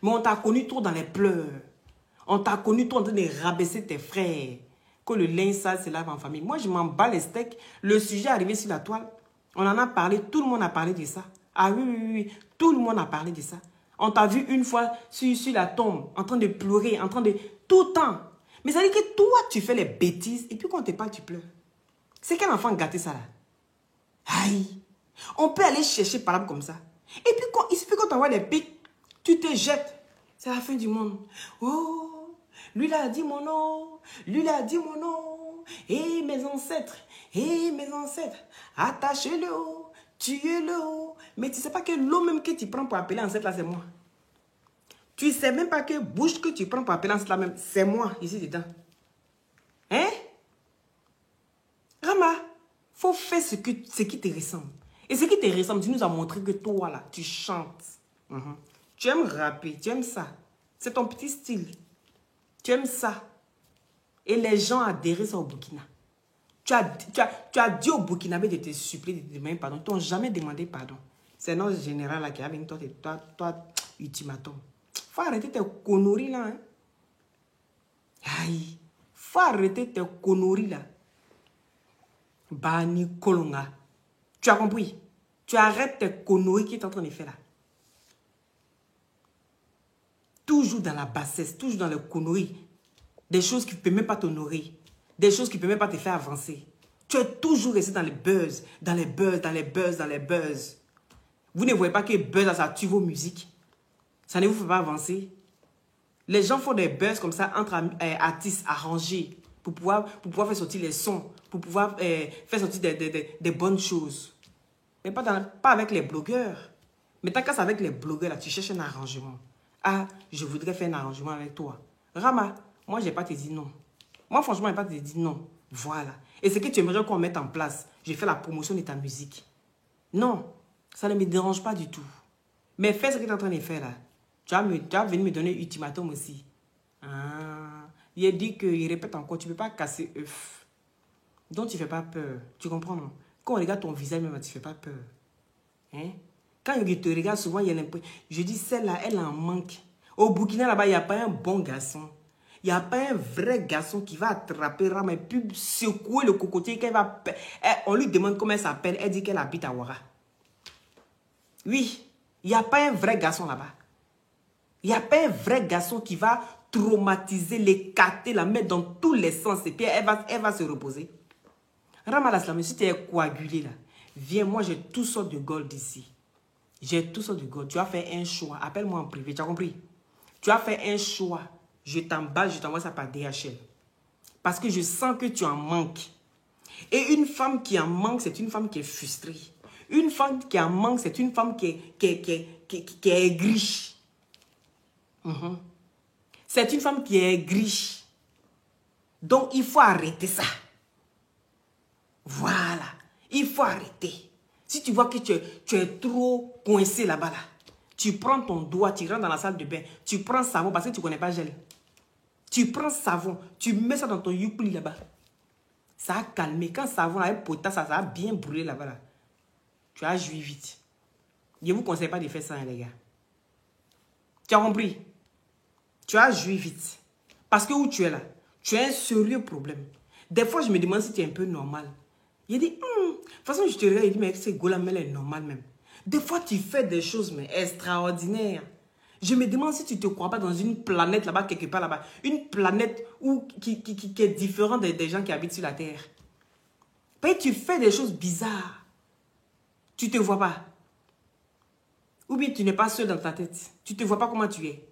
Mais on t'a connu trop dans les pleurs. On t'a connu trop en train de rabaisser tes frères. Que le linge sale se lave en famille. Moi, je m'en bats les steaks. Le sujet est arrivé sur la toile. On en a parlé. Tout le monde a parlé de ça. Ah oui, oui, oui. Tout le monde a parlé de ça. On t'a vu une fois sur la tombe, en train de pleurer, en train de... Tout le temps. Mais ça veut dire que toi, tu fais les bêtises. Et puis quand on te parle, tu pleures. C'est quel enfant gâté ça là? Aïe. On peut aller chercher par exemple comme ça. Et puis il suffit quand tu envoies des pics, tu te jettes. C'est la fin du monde. Oh, lui là a dit mon nom. Lui là a dit mon nom. Et mes ancêtres. Et mes ancêtres. Attachez-le haut. Tuez-le haut. Mais tu ne sais pas que l'eau même que tu prends pour appeler ancêtre là, c'est moi. Tu ne sais même pas que bouche que tu prends pour appeler ancêtre là même, c'est moi ici dedans. Hein? Rama, faut faire ce qui te ressemble. Et ce qui te ressemble, tu nous as montré que toi là, tu chantes. Tu aimes rapper, tu aimes ça. C'est ton petit style. Tu aimes ça. Et les gens adhèrent ça au Burkina. Tu as dit au Burkinabé de te supplier, de te demander pardon. Ils ne t'ont jamais demandé pardon. C'est notre général là qui a avec toi, ultimatum. Faut arrêter tes conneries là. Hein? Aïe. Faut arrêter tes conneries là. Bani Kolonga. Tu as compris? Tu arrêtes tes conneries qui est en train de faire là. Toujours dans la bassesse, toujours dans les conneries. Des choses qui ne peuvent même pas t'honorer. Des choses qui ne peuvent même pas te faire avancer. Tu es toujours resté dans les buzz, dans les buzz, dans les buzz, dans les buzz. Vous ne voyez pas que buzz, ça tue vos musiques. Ça ne vous fait pas avancer. Les gens font des buzz comme ça entre artistes arrangés pour pouvoir faire sortir les sons, pour pouvoir faire sortir des bonnes choses. Mais pas avec les blogueurs. Mais tant qu'à c'est avec les blogueurs, là, tu cherches un arrangement. Ah, je voudrais faire un arrangement avec toi. Rama, moi, je n'ai pas te dit non. Moi, franchement, je n'ai pas te dit non. Voilà. Et ce que tu aimerais qu'on mette en place, je fais la promotion de ta musique. Non, ça ne me dérange pas du tout. Mais fais ce que tu es en train de faire là. Tu vas venir me donner un ultimatum aussi. Ah, il a dit qu'il répète encore, tu ne peux pas casser œuf. Donc tu ne fais pas peur. Tu comprends, non? Quand on regarde ton visage, même, tu ne fais pas peur. Hein? Quand il te regarde, souvent, il y a l'impression. Je dis, celle-là, elle en manque. Au Burkina, là-bas, il n'y a pas un bon garçon. Il n'y a pas un vrai garçon qui va attraper Rama et puis secouer le cocotier. On lui demande comment elle s'appelle. Elle dit qu'elle habite à Ouara. Oui, il n'y a pas un vrai garçon là-bas. Il n'y a pas un vrai garçon qui va traumatiser, l'écarter, la mettre dans tous les sens. Et puis elle va se reposer. Rama Laslam, si tu es coagulé là, viens, moi j'ai tout sortes de gold ici. J'ai tout sortes de gold. Tu as fait un choix. Appelle-moi en privé, tu as compris? Tu as fait un choix. Je t'emballe, je t'envoie ça par DHL. Parce que je sens que tu en manques. Et une femme qui en manque, c'est une femme qui est frustrée. Une femme qui en manque, c'est une femme qui est aigrie. C'est une femme qui est aigrie. Donc, il faut arrêter ça. Voilà. Il faut arrêter. Si tu vois que tu es trop coincé là-bas, là, tu prends ton doigt, tu rentres dans la salle de bain, tu prends savon parce que tu ne connais pas gel. Tu prends savon, tu mets ça dans ton youpli là-bas. Ça a calmé. Quand savon, là, potasse, ça a bien brûlé là-bas. Là. Tu as joui vite. Je ne vous conseille pas de faire ça, hein, les gars. Tu as compris? Tu as joui vite. Parce que où tu es là, tu as un sérieux problème. Des fois, je me demande si tu es un peu normal. Il dit, de toute façon, je te regarde, il dit, mais c'est Golamel est normal même. Des fois, tu fais des choses mais extraordinaires. Je me demande si tu ne te crois pas dans une planète là-bas, quelque part là-bas. Une planète qui est différente des gens qui habitent sur la Terre. Puis tu fais des choses bizarres. Tu ne te vois pas. Ou bien tu n'es pas seul dans ta tête. Tu ne te vois pas comment tu es.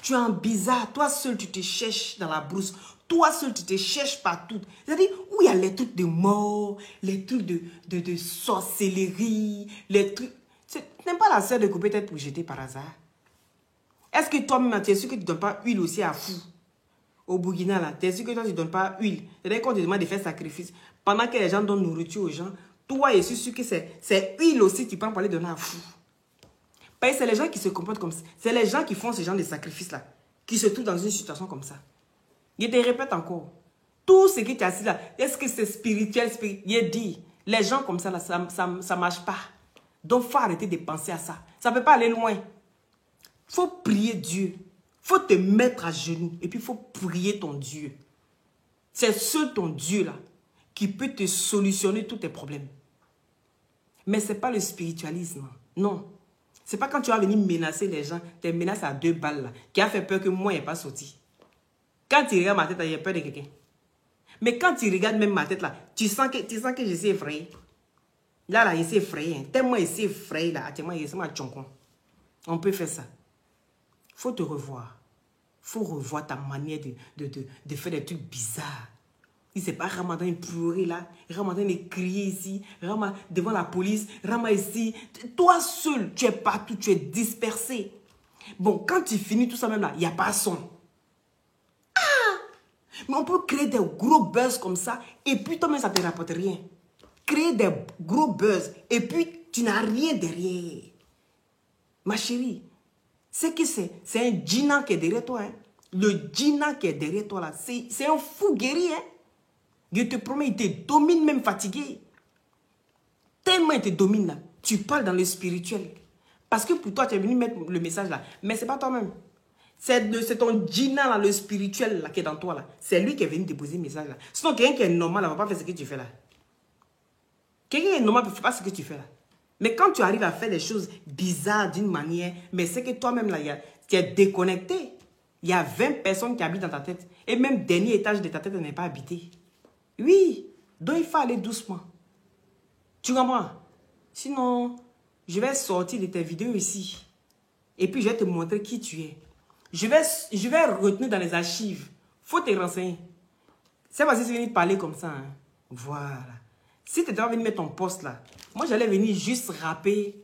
Tu es un bizarre. Toi seul, tu te cherches dans la brousse. Toi seul, tu te cherches partout. C'est-à-dire, où il y a les trucs de mort, les trucs de sorcellerie, les trucs... Tu n'es pas la seule de couper tête pour jeter par hasard. Est-ce que toi-même, tu es sûr que tu ne donnes pas huile aussi à fou? Au Burkina, là, tu es sûr que toi, tu ne donnes pas huile. C'est-à-dire qu'on te demande de faire sacrifice. Pendant que les gens donnent nourriture aux gens, toi, je suis sûr que c'est huile aussi que tu prends pour aller donner à fou. Parce que c'est les gens qui se comportent comme ça. C'est les gens qui font ce genre de sacrifice-là, qui se trouvent dans une situation comme ça. Je te répète encore. Tout ce que tu as dit là, est-ce que c'est spirituel? Je dis, les gens comme ça, là, ça ne marche pas. Donc, il faut arrêter de penser à ça. Ça ne peut pas aller loin. Il faut prier Dieu. Il faut te mettre à genoux. Et puis, il faut prier ton Dieu. C'est seul ton Dieu là qui peut te solutionner tous tes problèmes. Mais ce n'est pas le spiritualisme. Non. Ce n'est pas quand tu vas venir menacer les gens, tes menaces à 2 balles là, qui a fait peur que moi, je n'ai pas sorti. Quand tu regardes ma tête, j'ai peur de quelqu'un. Mais quand tu regardes même ma tête là, tu sens que je suis effrayé. Là, je suis effrayé. Tellement je suis effrayé là, actuellement, je suis ma tchonkon. On peut faire ça. Il faut te revoir. Il faut revoir ta manière de faire des trucs bizarres. Il ne sait pas Ramadan il pleurait là, Ramadan il criait ici, Ramadan devant la police, Ramadan ici. Toi seul, tu es partout, tu es dispersé. Bon, quand tu finis tout ça même là, il n'y a pas son. Mais on peut créer des gros buzz comme ça et puis toi-même ça ne te rapporte rien. Créer des gros buzz et puis tu n'as rien derrière. Ma chérie, c'est que c'est un djinnan qui est derrière toi. Hein. Le djinnan qui est derrière toi là, c'est un fou guerrier. Hein. Je te promets, il te domine même fatigué. Tellement il te domine là. Tu parles dans le spirituel. Parce que pour toi, tu es venu mettre le message là. Mais ce n'est pas toi-même. C'est ton djinnan là, le spirituel là, qui est dans toi là. C'est lui qui est venu déposer le message là. Sinon, quelqu'un qui est normal ne va pas faire ce que tu fais là. Quelqu'un qui est normal ne fait pas ce que tu fais là. Mais quand tu arrives à faire des choses bizarres d'une manière, mais c'est que toi-même là, tu es déconnecté. Il y a 20 personnes qui habitent dans ta tête. Et même le dernier étage de ta tête n'est pas habité. Oui, donc il faut aller doucement. Tu comprends? Sinon, je vais sortir de tes vidéos ici. Et puis, je vais te montrer qui tu es. Je vais retenir dans les archives. Faut te renseigner. C'est pas si tu viens parler comme ça. Hein. Voilà. Si tu dois venir mettre ton poste là, moi, j'allais venir juste rapper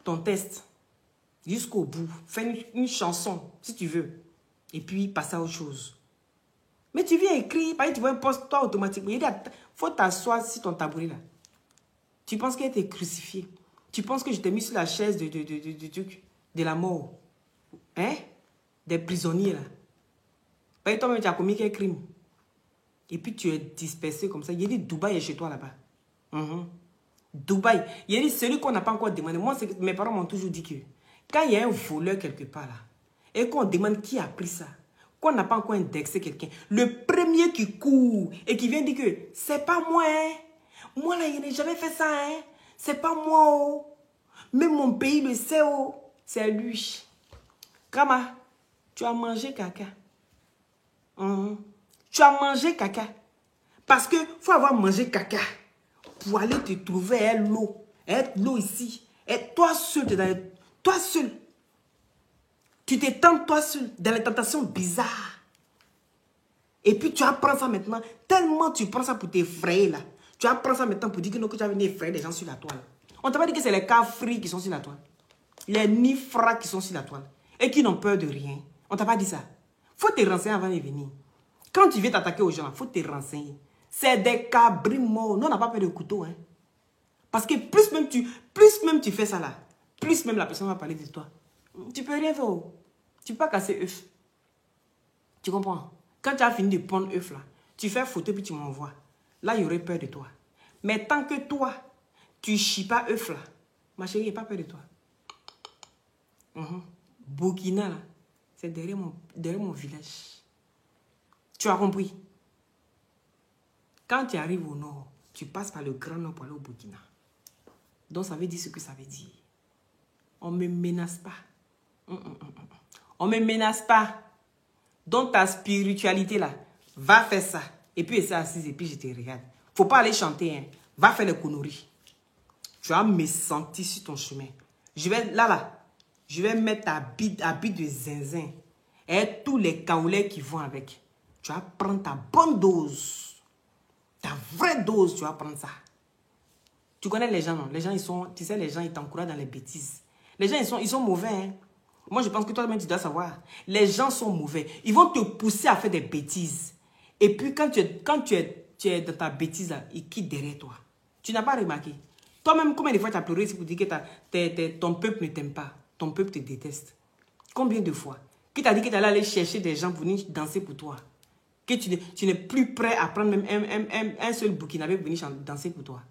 ton test. Jusqu'au bout. Faire une chanson, si tu veux. Et puis, passer à autre chose. Mais tu viens écrire, par exemple, tu vois un poste, toi, automatiquement. Il faut t'asseoir sur ton tabouret là. Tu penses qu'il a été crucifié. Tu penses que je t'ai mis sur la chaise de la mort. Hein? Des prisonniers là. Par exemple, toi-même, tu as commis quel crime? Et puis, tu es dispersé comme ça. Il y a dit, Dubaï est chez toi là-bas. Dubaï. Il y a dit, celui qu'on n'a pas encore demandé. Moi, mes parents m'ont toujours dit que quand il y a un voleur quelque part là, et qu'on demande qui a pris ça, qu'on n'a pas encore indexé quelqu'un, le premier qui court et qui vient dire que c'est pas moi, hein. Moi là, je n'ai jamais fait ça, hein. C'est pas moi, oh. Même mon pays le sait, oh. C'est lui. Kama, tu as mangé caca. Tu as mangé caca. Parce que faut avoir mangé caca pour aller te trouver l'eau. L'eau ici. Et toi seul, toi seul. Tu te tentes toi seul dans les tentations bizarres. Et puis tu apprends ça maintenant. Tellement tu prends ça pour t'effrayer là. Tu apprends ça maintenant pour dire que, non, que tu vas venir effrayer les gens sur la toile. On t'a pas dit que c'est les cafris qui sont sur la toile. Les nifras qui sont sur la toile. Et qui n'ont peur de rien. On t'a pas dit ça. Faut te renseigner avant de venir. Quand tu viens t'attaquer aux gens, il faut te renseigner. C'est des cabris morts. Nous, on n'a pas peur de couteau. Hein. Parce que plus même tu fais ça là, plus même la personne va parler de toi. Tu peux rien faire. Tu peux pas casser œuf. Tu comprends? Quand tu as fini de prendre œuf là, tu fais photo puis tu m'envoies. Là, il y aurait peur de toi. Mais tant que toi, tu chies pas œuf là, ma chérie, il n'y a pas peur de toi. Burkina là, c'est derrière mon village. Tu as compris? Quand tu arrives au nord, tu passes par le Grand Nord pour aller au Burkina. Donc ça veut dire ce que ça veut dire. On ne me menace pas. On ne me menace pas. Donc ta spiritualité là, va faire ça. Et puis essaie assise et puis je te regarde. Faut pas aller chanter. Hein. Va faire les conneries. Tu vas me sentir sur ton chemin. Je vais je vais mettre ta habit de zinzin. Et tous les kaoulets qui vont avec. Tu vas prendre ta bonne dose. Ta vraie dose, tu vas prendre ça. Tu connais les gens, non? Les gens, tu sais, les gens, ils t'encouragent dans les bêtises. Les gens, ils sont mauvais, hein? Moi, je pense que toi-même, tu dois savoir. Les gens sont mauvais. Ils vont te pousser à faire des bêtises. Et puis, quand tu es dans ta bêtise, là, ils quittent derrière toi. Tu n'as pas remarqué? Toi-même, combien de fois tu as pleuré pour dire que ton peuple ne t'aime pas? Ton peuple te déteste. Combien de fois? Qui t'a dit que tu allais aller chercher des gens pour venir danser pour toi? Que tu n'es plus prêt à prendre même un seul Burkinabé pour venir danser pour toi?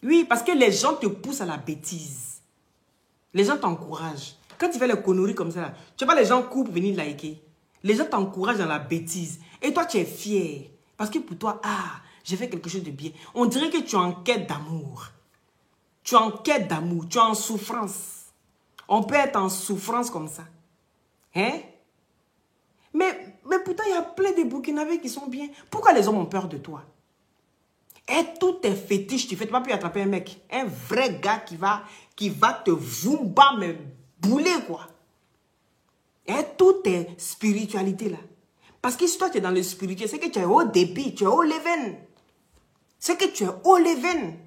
Oui, parce que les gens te poussent à la bêtise. Les gens t'encouragent. Quand tu fais les conneries comme ça, tu vois pas les gens courent pour venir liker. Les gens t'encouragent dans la bêtise. Et toi, tu es fier. Parce que pour toi, j'ai fait quelque chose de bien. On dirait que tu es en quête d'amour. Tu es en quête d'amour. Tu es en souffrance. On peut être en souffrance comme ça. Hein? Mais pourtant, il y a plein de Burkinabés qui sont bien. Pourquoi les hommes ont peur de toi? Et tout est fétiche. Tu ne vas plus attraper un mec. Un vrai gars qui va te vumba, mais bouler, quoi. Et tout est spiritualité, là. Parce que si toi, tu es dans le spirituel, c'est que tu es au débit, tu es au leven. C'est que tu es au leven.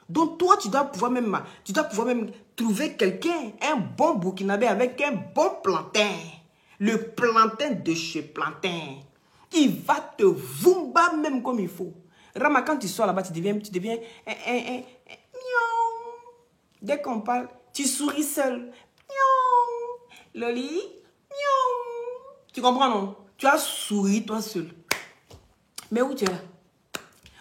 Donc, toi, tu dois pouvoir même trouver quelqu'un, un bon Burkinabé avec un bon plantain. Le plantain de chez Plantain. Il va te vumba même comme il faut. Rama, quand tu sors là-bas, tu deviens miaou. Dès qu'on parle, tu souris seul. Miaou. Loli, miaou. Tu comprends, non? Tu as souri toi seul. Mais où tu es là?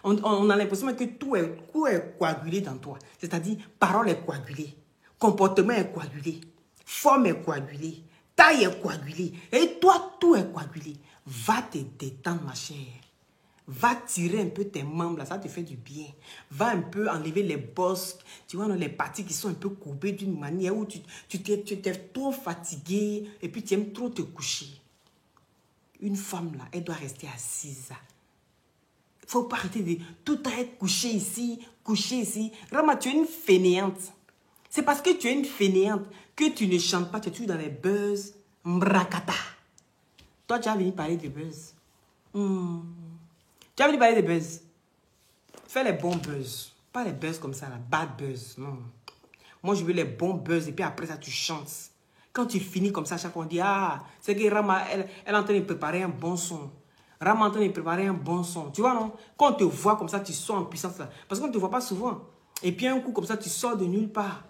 On a l'impression que tout est coagulé dans toi. C'est-à-dire, parole est coagulée. Comportement est coagulé. Forme est coagulée. Taille est coagulée. Et toi, tout est coagulé. Va te détendre, ma chère. Va tirer un peu tes membres, là, ça te fait du bien. Va un peu enlever les bosques, tu vois, les parties qui sont un peu courbées d'une manière où tu t'es trop fatigué et puis tu aimes trop te coucher. Une femme, là, elle doit rester assise. Il ne faut pas arrêter de tout être couché ici, couché ici. Rama, tu es une fainéante. C'est parce que tu es une fainéante que tu ne chantes pas, tu es toujours dans les buzz. Mbrakata. Toi, tu as venu parler de buzz. Tu as venu parler de buzz. Fais les bons buzz. Pas les buzz comme ça, la bad buzz. Non. Moi, je veux les bons buzz et puis après ça, tu chantes. Quand tu finis comme ça, chaque fois, on dit, ah, c'est que Rama, elle est en train de préparer un bon son. Rama est en train de préparer un bon son. Tu vois, non? Quand on te voit comme ça, tu sors en puissance là. Parce qu'on ne te voit pas souvent. Et puis un coup comme ça, tu sors de nulle part.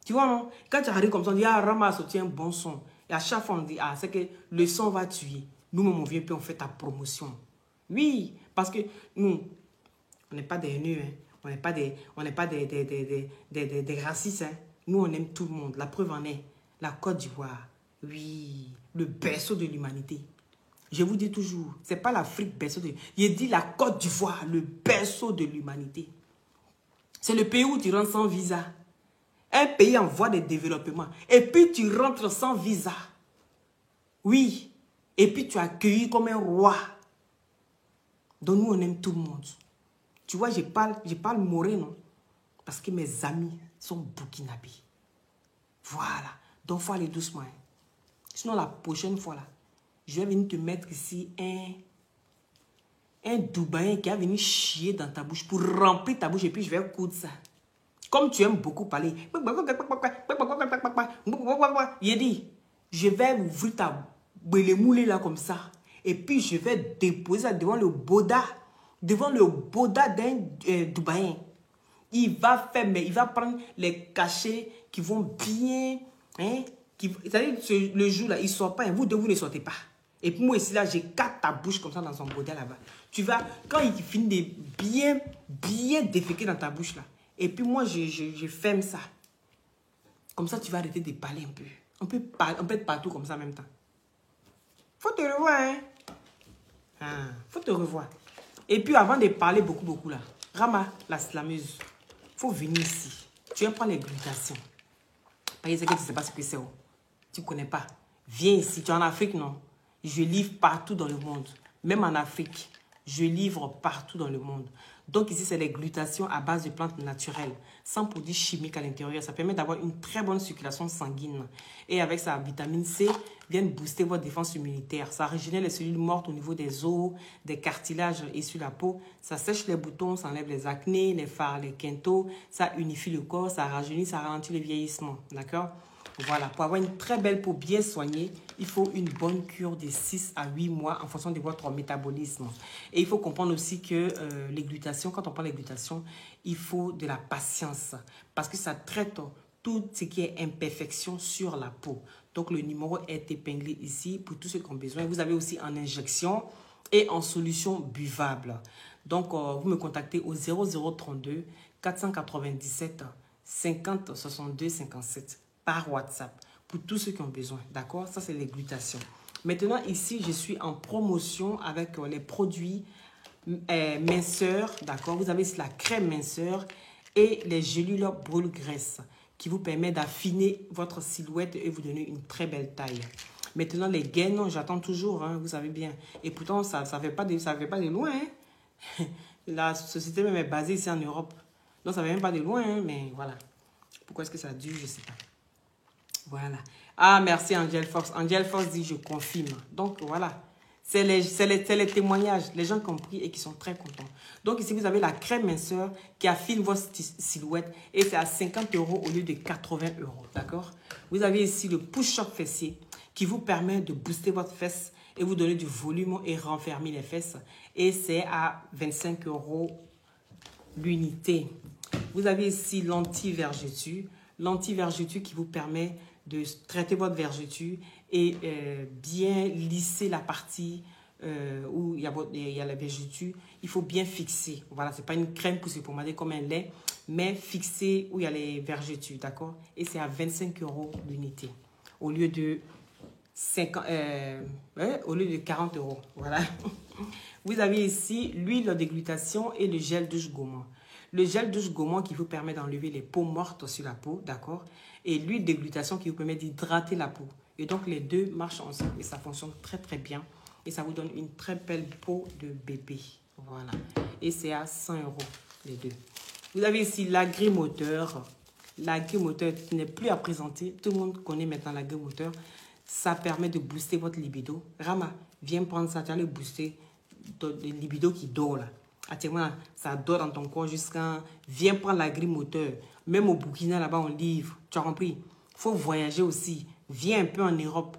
Tu vois, non? Quand tu arrives comme ça, on dit, ah, Rama a sorti un bon son. Et à chaque fois, on dit, ah, c'est que le son va tuer. Nous-mêmes, on vient puis on fait ta promotion. Oui, parce que nous, on n'est pas des haineux, hein. On n'est pas des racistes. Hein. Nous, on aime tout le monde. La preuve en est. La Côte d'Ivoire. Oui, le berceau de l'humanité. Je vous dis toujours, ce n'est pas l'Afrique berceau de l'humanité. Il dit la Côte d'Ivoire, le berceau de l'humanité. C'est le pays où tu rentres sans visa. Un pays en voie de développement. Et puis tu rentres sans visa. Oui. Et puis tu es accueilli comme un roi. Donc nous, on aime tout le monde. Tu vois, je parle moré, non? Parce que mes amis sont burkinabés. Voilà. Donc, il faut aller doucement. Hein. Sinon, la prochaine fois, là, je vais venir te mettre ici un Dubaïen qui a venu chier dans ta bouche pour remplir ta bouche et puis je vais coudre ça. Comme tu aimes beaucoup parler. Il dit, je vais ouvrir ta mouler là comme ça. Et puis, je vais déposer ça devant le Bouddha. Devant le Bouddha d'un Dubaïen. Il va faire, mais il va prendre les cachets qui vont bien. Hein, c'est-à-dire le jour là, il ne sort pas. Hein, vous deux, vous ne sortez pas. Et puis moi ici là, j'écarte ta bouche comme ça dans son Bouddha là-bas. Tu vas, quand il finit de bien déféquer dans ta bouche là. Et puis moi, je ferme ça. Comme ça, tu vas arrêter de parler un peu. On peut être partout comme ça en même temps. Faut te revoir, hein. Ah, faut te revoir. Et puis, avant de parler beaucoup là, Rama, la slameuse, faut venir ici. Tu vas prendre les glutations. Parce que tu ne sais pas ce que c'est. Tu ne connais pas. Viens ici. Tu es en Afrique, non? Je livre partout dans le monde. Même en Afrique, je livre partout dans le monde. Donc ici, c'est les glutations à base de plantes naturelles, sans produits chimiques à l'intérieur. Ça permet d'avoir une très bonne circulation sanguine. Et avec sa vitamine C, vient booster votre défense immunitaire. Ça régénère les cellules mortes au niveau des os, des cartilages et sur la peau. Ça sèche les boutons, ça enlève les acnés, les phares, les quintos. Ça unifie le corps, ça rajeunit, ça ralentit le vieillissement. D'accord? Voilà, pour avoir une très belle peau bien soignée, il faut une bonne cure de 6 à 8 mois en fonction de votre métabolisme. Et il faut comprendre aussi que les glutations, quand on parle de glutations, il faut de la patience parce que ça traite tout ce qui est imperfection sur la peau. Donc, le numéro est épinglé ici pour tous ceux qui ont besoin. Vous avez aussi en injection et en solution buvable. Donc, vous me contactez au 0032 497 50 62 57. Par WhatsApp pour tous ceux qui ont besoin. D'accord? Ça, c'est les glutations. Maintenant, ici, je suis en promotion avec les produits minceurs. D'accord? Vous avez la crème minceur et les gélules brûle graisse qui vous permet d'affiner votre silhouette et vous donner une très belle taille. Maintenant, les gaines, j'attends toujours, hein, vous savez bien. Et pourtant, ça ne fait pas de loin. Hein. La société même est basée ici en Europe. Donc, ça ne fait même pas de loin, hein, mais voilà. Pourquoi est-ce que ça dure? Je ne sais pas. Voilà. Ah, merci Angel Force. Angel Force dit, je confirme. Donc, voilà. C'est les témoignages. Les gens qui ont pris et qui sont très contents. Donc, ici, vous avez la crème minceur qui affine votre silhouette. Et c'est à 50 € au lieu de 80 €. D'accord? Vous avez ici le push-up fessier qui vous permet de booster votre fesse et vous donner du volume et renfermer les fesses. Et c'est à 25 € l'unité. Vous avez ici l'anti-vergeture. L'anti-vergeture qui vous permet de traiter votre vergeture et bien lisser la partie où il y a la vergeture. Il faut bien fixer. Voilà, ce n'est pas une crème pour se pommader comme un lait, mais fixer où il y a les vergetures, d'accord? Et c'est à 25 € l'unité au lieu de 40 €. Voilà. Vous avez ici l'huile de déglutation et le gel douche gourmand. Le gel douche gourmand qui vous permet d'enlever les peaux mortes sur la peau, d'accord? Et l'huile de déglutation qui vous permet d'hydrater la peau. Et donc, les deux marchent ensemble et ça fonctionne très, très bien. Et ça vous donne une très belle peau de bébé. Voilà. Et c'est à 100 € les deux. Vous avez ici l'agrémoteur. La grille moteur n'est plus à présenter. Tout le monde connaît maintenant la grille moteur. Ça permet de booster votre libido. Rama, viens prendre ça. Tu vas le booster. Le libido qui dort là. Actuellement, ça dort dans ton corps jusqu'à... Viens prendre la grille moteur. Même au Burkina, là-bas, on livre. Tu as compris? Il faut voyager aussi. Viens un peu en Europe.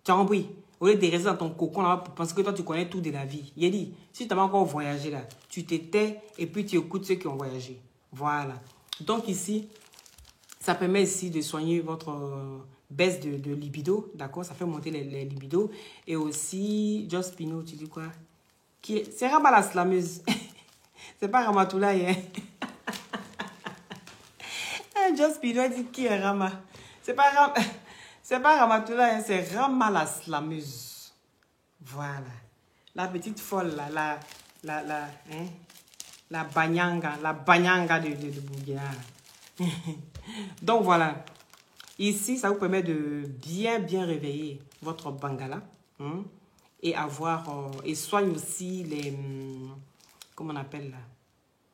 Tu as compris? Au lieu de rester dans ton cocon là-bas pour penser que toi, tu connais tout de la vie. Il a dit, si tu n'as pas encore voyagé là, tu te tais et puis tu écoutes ceux qui ont voyagé. Voilà. Donc ici, ça permet ici de soigner votre baisse de libido. D'accord? Ça fait monter les libidos. Et aussi, Just Pino, tu dis quoi? C'est Rama la slameuse. C'est pas Ramatoulaye. Hein? Just Pino dit qui est Rama? C'est pas Ramatoulaye, hein? C'est Rama la slameuse. Voilà. La petite folle, là, la banyanga de Burkina. Donc voilà. Ici, ça vous permet de bien réveiller votre bangala. Hein? Et avoir... et soigne aussi les... comment on appelle là?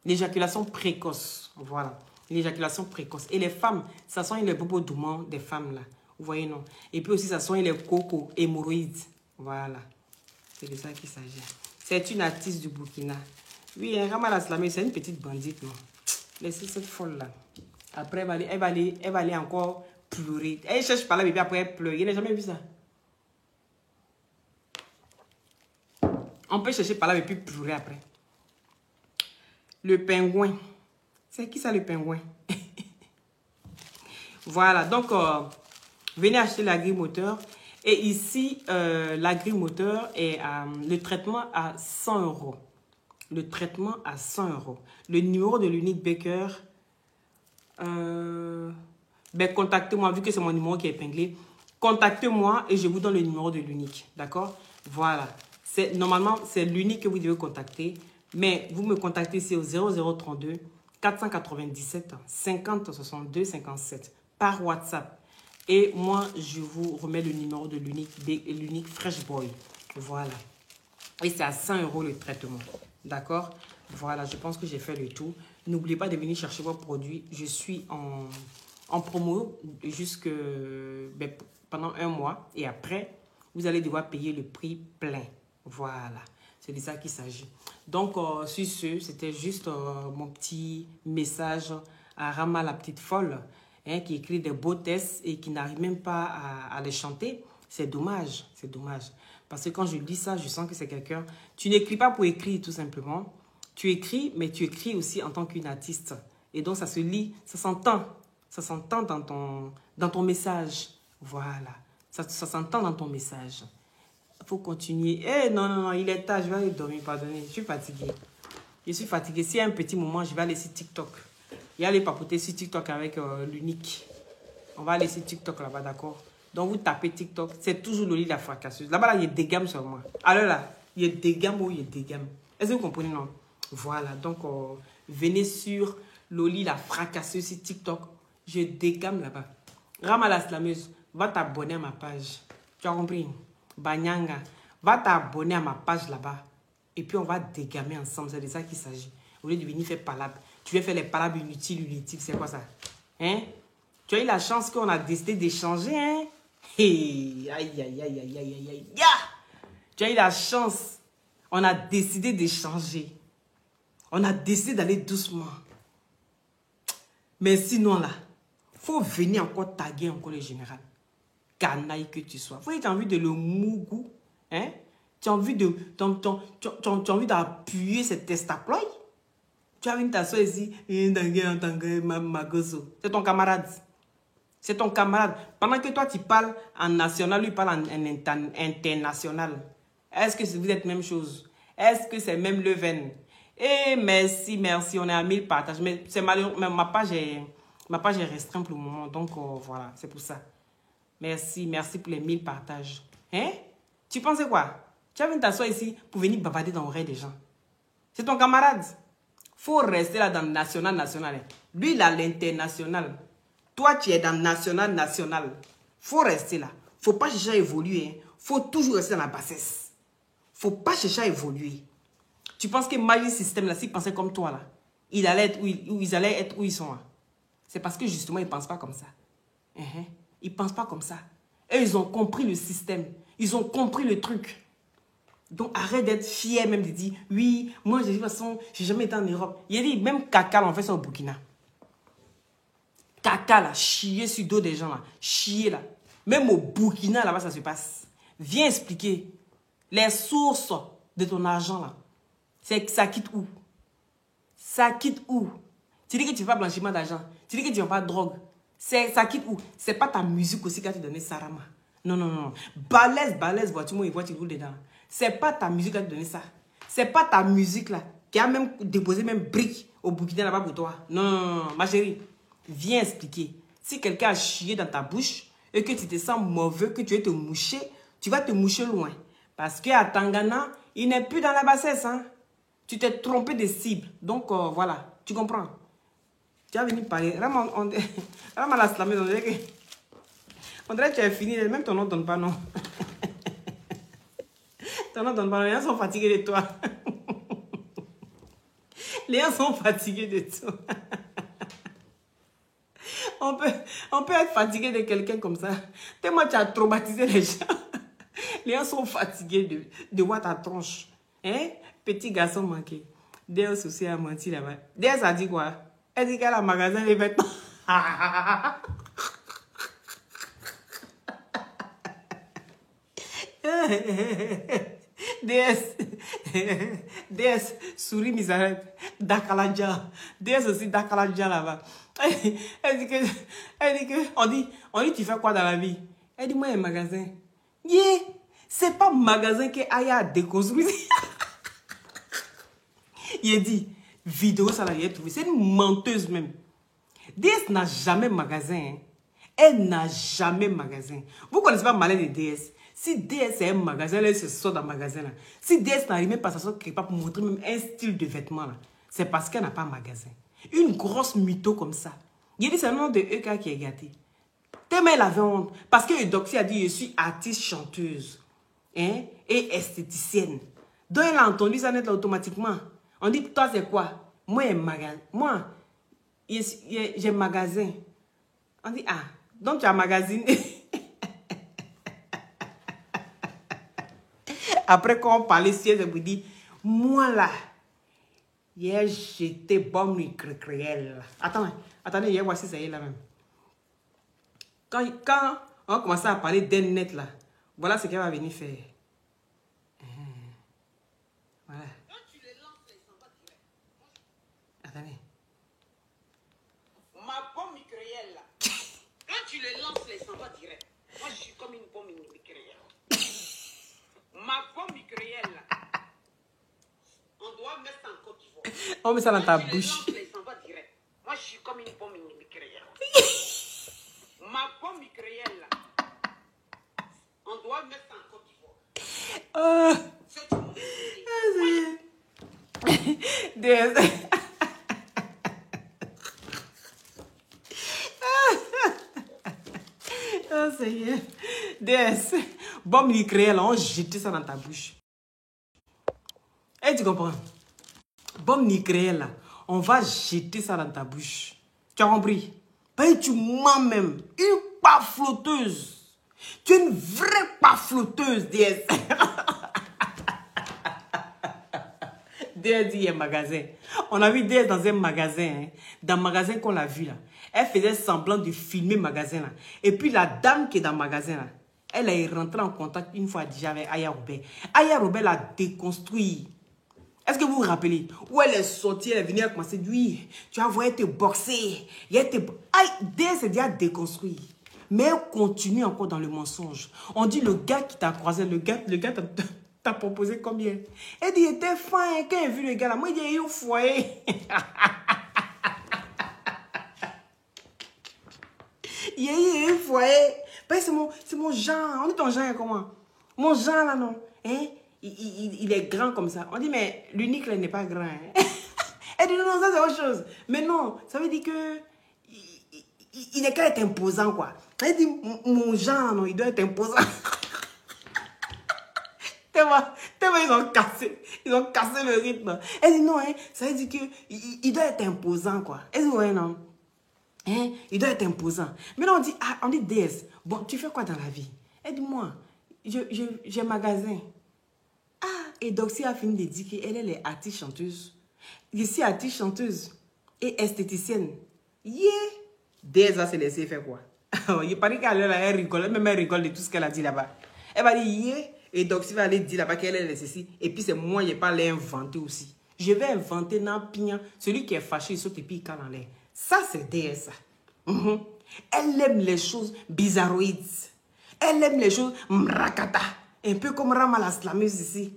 L'éjaculation précoce. Voilà. L'éjaculation précoce. Et les femmes, ça soigne les bobos doumants des femmes là. Vous voyez, non? Et puis aussi, ça soigne les cocos, hémorroïdes. Voilà. C'est de ça qu'il s'agit. C'est une artiste du Burkina. Oui, Rama la Slamé, c'est une petite bandite, non? Laissez cette folle là. Après, elle va aller encore pleurer. Elle cherche par là, bébé, après elle pleure. Il n'a jamais vu ça. On peut chercher par là et puis pleurer après. Le pingouin. C'est qui ça, le pingouin? Voilà, donc, venez acheter la grille moteur. Et ici, la grille moteur est le traitement à 100 €. Le traitement à 100 €. Le numéro de l'unique Baker, ben, contactez-moi, vu que c'est mon numéro qui est épinglé. Contactez-moi et je vous donne le numéro de l'unique. D'accord? Voilà. Normalement, c'est l'unique que vous devez contacter. Mais vous me contactez ici au 0032 497 50 62 57 par WhatsApp. Et moi, je vous remets le numéro de l'unique Fresh Boy. Voilà. Et c'est à 100 € le traitement. D'accord? Voilà, je pense que j'ai fait le tout. N'oubliez pas de venir chercher vos produits. Je suis en promo pendant un mois. Et après, vous allez devoir payer le prix plein. Voilà. C'est de ça qu'il s'agit. Donc, sur ce, c'était juste mon petit message à Rama, la petite folle, hein, qui écrit des beaux textes et qui n'arrive même pas à les chanter. C'est dommage, c'est dommage. Parce que quand je lis ça, je sens que c'est quelqu'un... Tu n'écris pas pour écrire, tout simplement. Tu écris, mais tu écris aussi en tant qu'une artiste. Et donc, ça se lit, ça s'entend. Ça s'entend dans ton message. Voilà. Ça s'entend dans ton message. Il faut continuer. Eh, non, il est tard, je vais aller dormir, pardonnez. Je suis fatiguée. Je suis fatiguée. S'il y a un petit moment, je vais aller sur TikTok. Il y a aller papoter sur TikTok avec l'unique. On va aller sur TikTok là-bas, d'accord? Donc, vous tapez TikTok. C'est toujours Loli la fracasseuse. Là-bas, là, il y a des gammes sur moi. Alors là, il y a des gammes où il y a des gammes. Est-ce que vous comprenez, non? Voilà. Donc, venez sur Loli la fracasseuse sur TikTok. Je dégamme là-bas. Rama la slameuse, va t'abonner à ma page. Tu as compris? Banyanga, va t'abonner à ma page là-bas. Et puis, on va dégamer ensemble. C'est de ça qu'il s'agit. Au lieu de venir faire palabres. Tu veux faire les palabres inutiles. C'est quoi ça? Hein? Tu as eu la chance qu'on a décidé d'échanger, hein? Hey, aïe. Tu as eu la chance. On a décidé d'échanger. On a décidé d'aller doucement. Mais sinon, là, faut venir encore taguer encore le général. Canaille que tu sois. Tu as envie de le mougou. Hein? Tu as envie d'appuyer cette testaploï. Tu as envie de t'asseoir ici. C'est ton camarade. C'est ton camarade. Pendant que toi, tu parles en national, lui parle en international. Est-ce que vous êtes même chose? Est-ce que c'est même le veine? Eh, merci. On est à 1000 partages. Mais c'est malheureux. Ma page est restreinte pour le moment. Donc, voilà, c'est pour ça. Merci pour les 1000 partages. Hein? Tu pensais quoi? Tu as venu t'asseoir ici pour venir bavarder dans l'oreille des gens. C'est ton camarade. Faut rester là dans le national. Lui, il a l'international. Toi, tu es dans national. Faut rester là. Faut pas chercher à évoluer. Hein. Faut toujours rester dans la bassesse. Faut pas chercher à évoluer. Tu penses que Magic System, là, s'ils pensaient comme toi, là, ils allaient être où ils sont, là. C'est parce que justement, ils ne pensent pas comme ça. Ils ne pensent pas comme ça. Et ils ont compris le système. Ils ont compris le truc. Donc, arrête d'être fier même de dire, oui, moi, de toute façon, je n'ai jamais été en Europe. Il a dit, même caca, là, on fait ça au Burkina. Caca, là, chier sur dos des gens, là. Chier, là. Même au Burkina, là-bas, ça se passe. Viens expliquer les sources de ton argent, là. Ça quitte où? Ça quitte où? Tu dis que tu ne fais pas blanchiment d'argent. Tu dis que tu ne fais pas de drogue. Ça quitte où? C'est pas ta musique aussi qui a te donné Sarama. Non, non, non. Balèze, vois-tu, moi, tu roules dedans. C'est pas ta musique qui a te donné ça. C'est pas ta musique, là, qui a même déposé même brique au Burkina là-bas pour toi. Non, non, non, non, ma chérie. Viens expliquer. Si quelqu'un a chié dans ta bouche et que tu te sens mauvais, que tu veux te moucher, tu vas te moucher loin. Parce qu'à Tangana, il n'est plus dans la bassesse. Hein? Tu t'es trompé de cible. Donc, voilà. Tu comprends? Tu vas venir parler. Vraiment, on la slamé. On dirait que tu as fini. Même ton nom ne donne pas non. Ton nom ne donne pas non. Les gens sont fatigués de toi. Les gens sont fatigués de toi. On peut être fatigué de quelqu'un comme ça. Tellement tu as traumatisé les gens. Les gens sont fatigués de voir ta tronche. Hein? Petit garçon manqué. Dès aussi a menti là-bas. Dès ça dit quoi? Elle dit qu'elle a un magasin de vêtements. DS, souris misérable. Dakaladja. DS aussi Dakaladja là-bas. Elle dit que, on dit, tu fais quoi dans la vie? Elle dit, moi, un magasin. Yeah, c'est pas un magasin que Aya a déconstruit. Il dit, vidéo, ça l'a trouvé. C'est une menteuse même. DS n'a jamais magasin. Hein. Elle n'a jamais magasin. Vous connaissez pas malin de DS? Si DS est un magasin, elle se sort dans le magasin. Là. Si DS n'arrive même pas à s'asseoir quelque part pour montrer même un style de vêtement, c'est parce qu'elle n'a pas de magasin. Une grosse mytho comme ça. Il dit c'est le nom de EK qui est gâté. Tellement elle avait honte. Parce que Eudoxie a dit je suis artiste chanteuse hein, et esthéticienne. Donc elle a entendu ça net là automatiquement. On dit toi c'est quoi? Moi j'ai magasin. Moi j'ai magasin. On dit ah donc tu as magasiné. Après, quand on parlait siège, je vous dis, moi là, hier, j'étais bonne nuit créelle. Attendez, hier, voici, ça y est là même. Quand on commençait à parler d'Elnet là, voilà ce qu'elle va venir faire. Voilà. Quand tu les lances, ils sont pas directs. Attendez. Ma pomme créelle là, quand tu les lances, ils sont pas directs. Moi, je suis comme une pomme créelle. Ma pomme créelle là, on doit mettre ça en Côte d'Ivoire. On met ça dans ta bouche. Moi, je suis comme une pomme créelle. Ma pomme créelle là, on doit mettre ça en Côte d'Ivoire. Oh, Seigneur. DS. Bombe créelle, on jette ça dans ta bouche. Et tu comprends? Bombe créelle, là, on va jeter ça dans ta bouche. Tu as compris? Parce que tu mens même. Une pafloteuse. Tu es une vraie pafloteuse, DS. DS dit il y a un magasin. On a vu DS dans un magasin. Hein, dans le magasin qu'on l'a vu là. Elle faisait semblant de filmer le magasin là. Et puis la dame qui est dans le magasin là, elle est rentrée en contact une fois déjà avec Aya Robert. Aya Robert l'a déconstruit. Est-ce que vous vous rappelez? Où elle est sortie, elle est venue, elle a commencé à dire, oui, tu as voulu te boxer. Aïe, DS s'est déjà déconstruit. Mais elle continue encore dans le mensonge. On dit le gars qui t'a croisé, le gars t'a proposé combien? Elle dit, il était fin. Quand il a vu le gars là, moi, il dit, il est au foyer. Il est au foyer. C'est mon genre. On dit ton genre comment? Mon genre là, non. Hein? Il est grand comme ça. On dit, mais l'unique là n'est pas grand. Hein? Elle dit, non, ça c'est autre chose. Mais non, ça veut dire que il est qu'à être imposant, quoi. Elle dit, mon genre, non, il doit être imposant. Tellement, ils ont cassé le rythme. Elle dit, non, hein, ça veut dire qu'il doit être imposant, quoi. Elle dit, ouais, non. Hein? Il doit être imposant. Maintenant, on dit déesse. Bon, tu fais quoi dans la vie? Aide-moi. J'ai un magasin. Ah, et Doxy a fini de dire qu'elle est artiste chanteuse. Ici, artiste chanteuse et esthéticienne. Yeah! Déesse va se laisser faire quoi? Il paraît qu'elle rigole, même elle rigole de tout ce qu'elle a dit là-bas. Elle va dire yeah, et Doxy va aller dire là-bas qu'elle est ceci. Et puis c'est moi, je vais pas l'inventer aussi. Je vais inventer Nampignan. Celui qui est fâché, il saute et puis il cale en l'air. Ça, c'est déesse. Elle aime les choses bizarroïdes. Elle aime les choses mrakata. Un peu comme Rama la slameuse ici.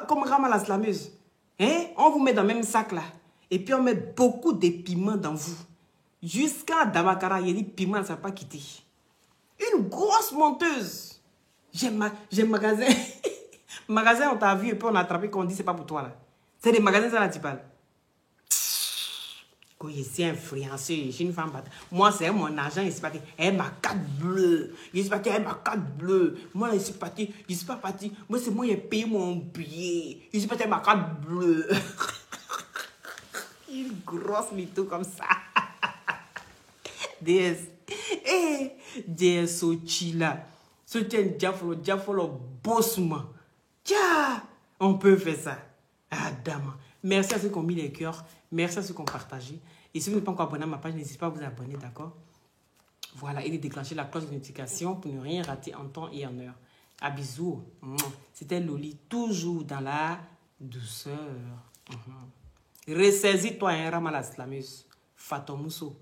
Comme Rama la slameuse. Hein? On vous met dans le même sac là. Et puis on met beaucoup de piments dans vous. Jusqu'à Damakara, il y a des piments, ça ne va pas quitter. Une grosse monteuse. J'ai magasin. Magasin, on t'a vu et puis on a attrapé qu'on dit c'est pas pour toi là. C'est des magasins, ça là, tu parles. Quand je suis influencé, je suis une femme battue. Moi, c'est mon argent, je suis parti. Elle m'a carte bleue. Je suis parti, elle m'a carte bleue. Moi, je suis parti, je suis pas parti. Moi, c'est moi qui ai payé mon billet. Je suis parti, elle m'a carte bleue. Une grosse mytho comme ça. DS. Eh, DS Sochila. Soutien Diafolo, bossement. Tiens, on peut faire ça. Adam. Merci à ceux qui ont mis les cœurs. Merci à ceux qui ont partagé. Et si vous n'êtes pas encore abonné à ma page, n'hésitez pas à vous abonner, d'accord? Voilà, et de déclencher la cloche de notification pour ne rien rater en temps et en heure. À bisous. C'était Loli, toujours dans la douceur. Ressaisis-toi, un Ramalas Slamus. Fatomousso.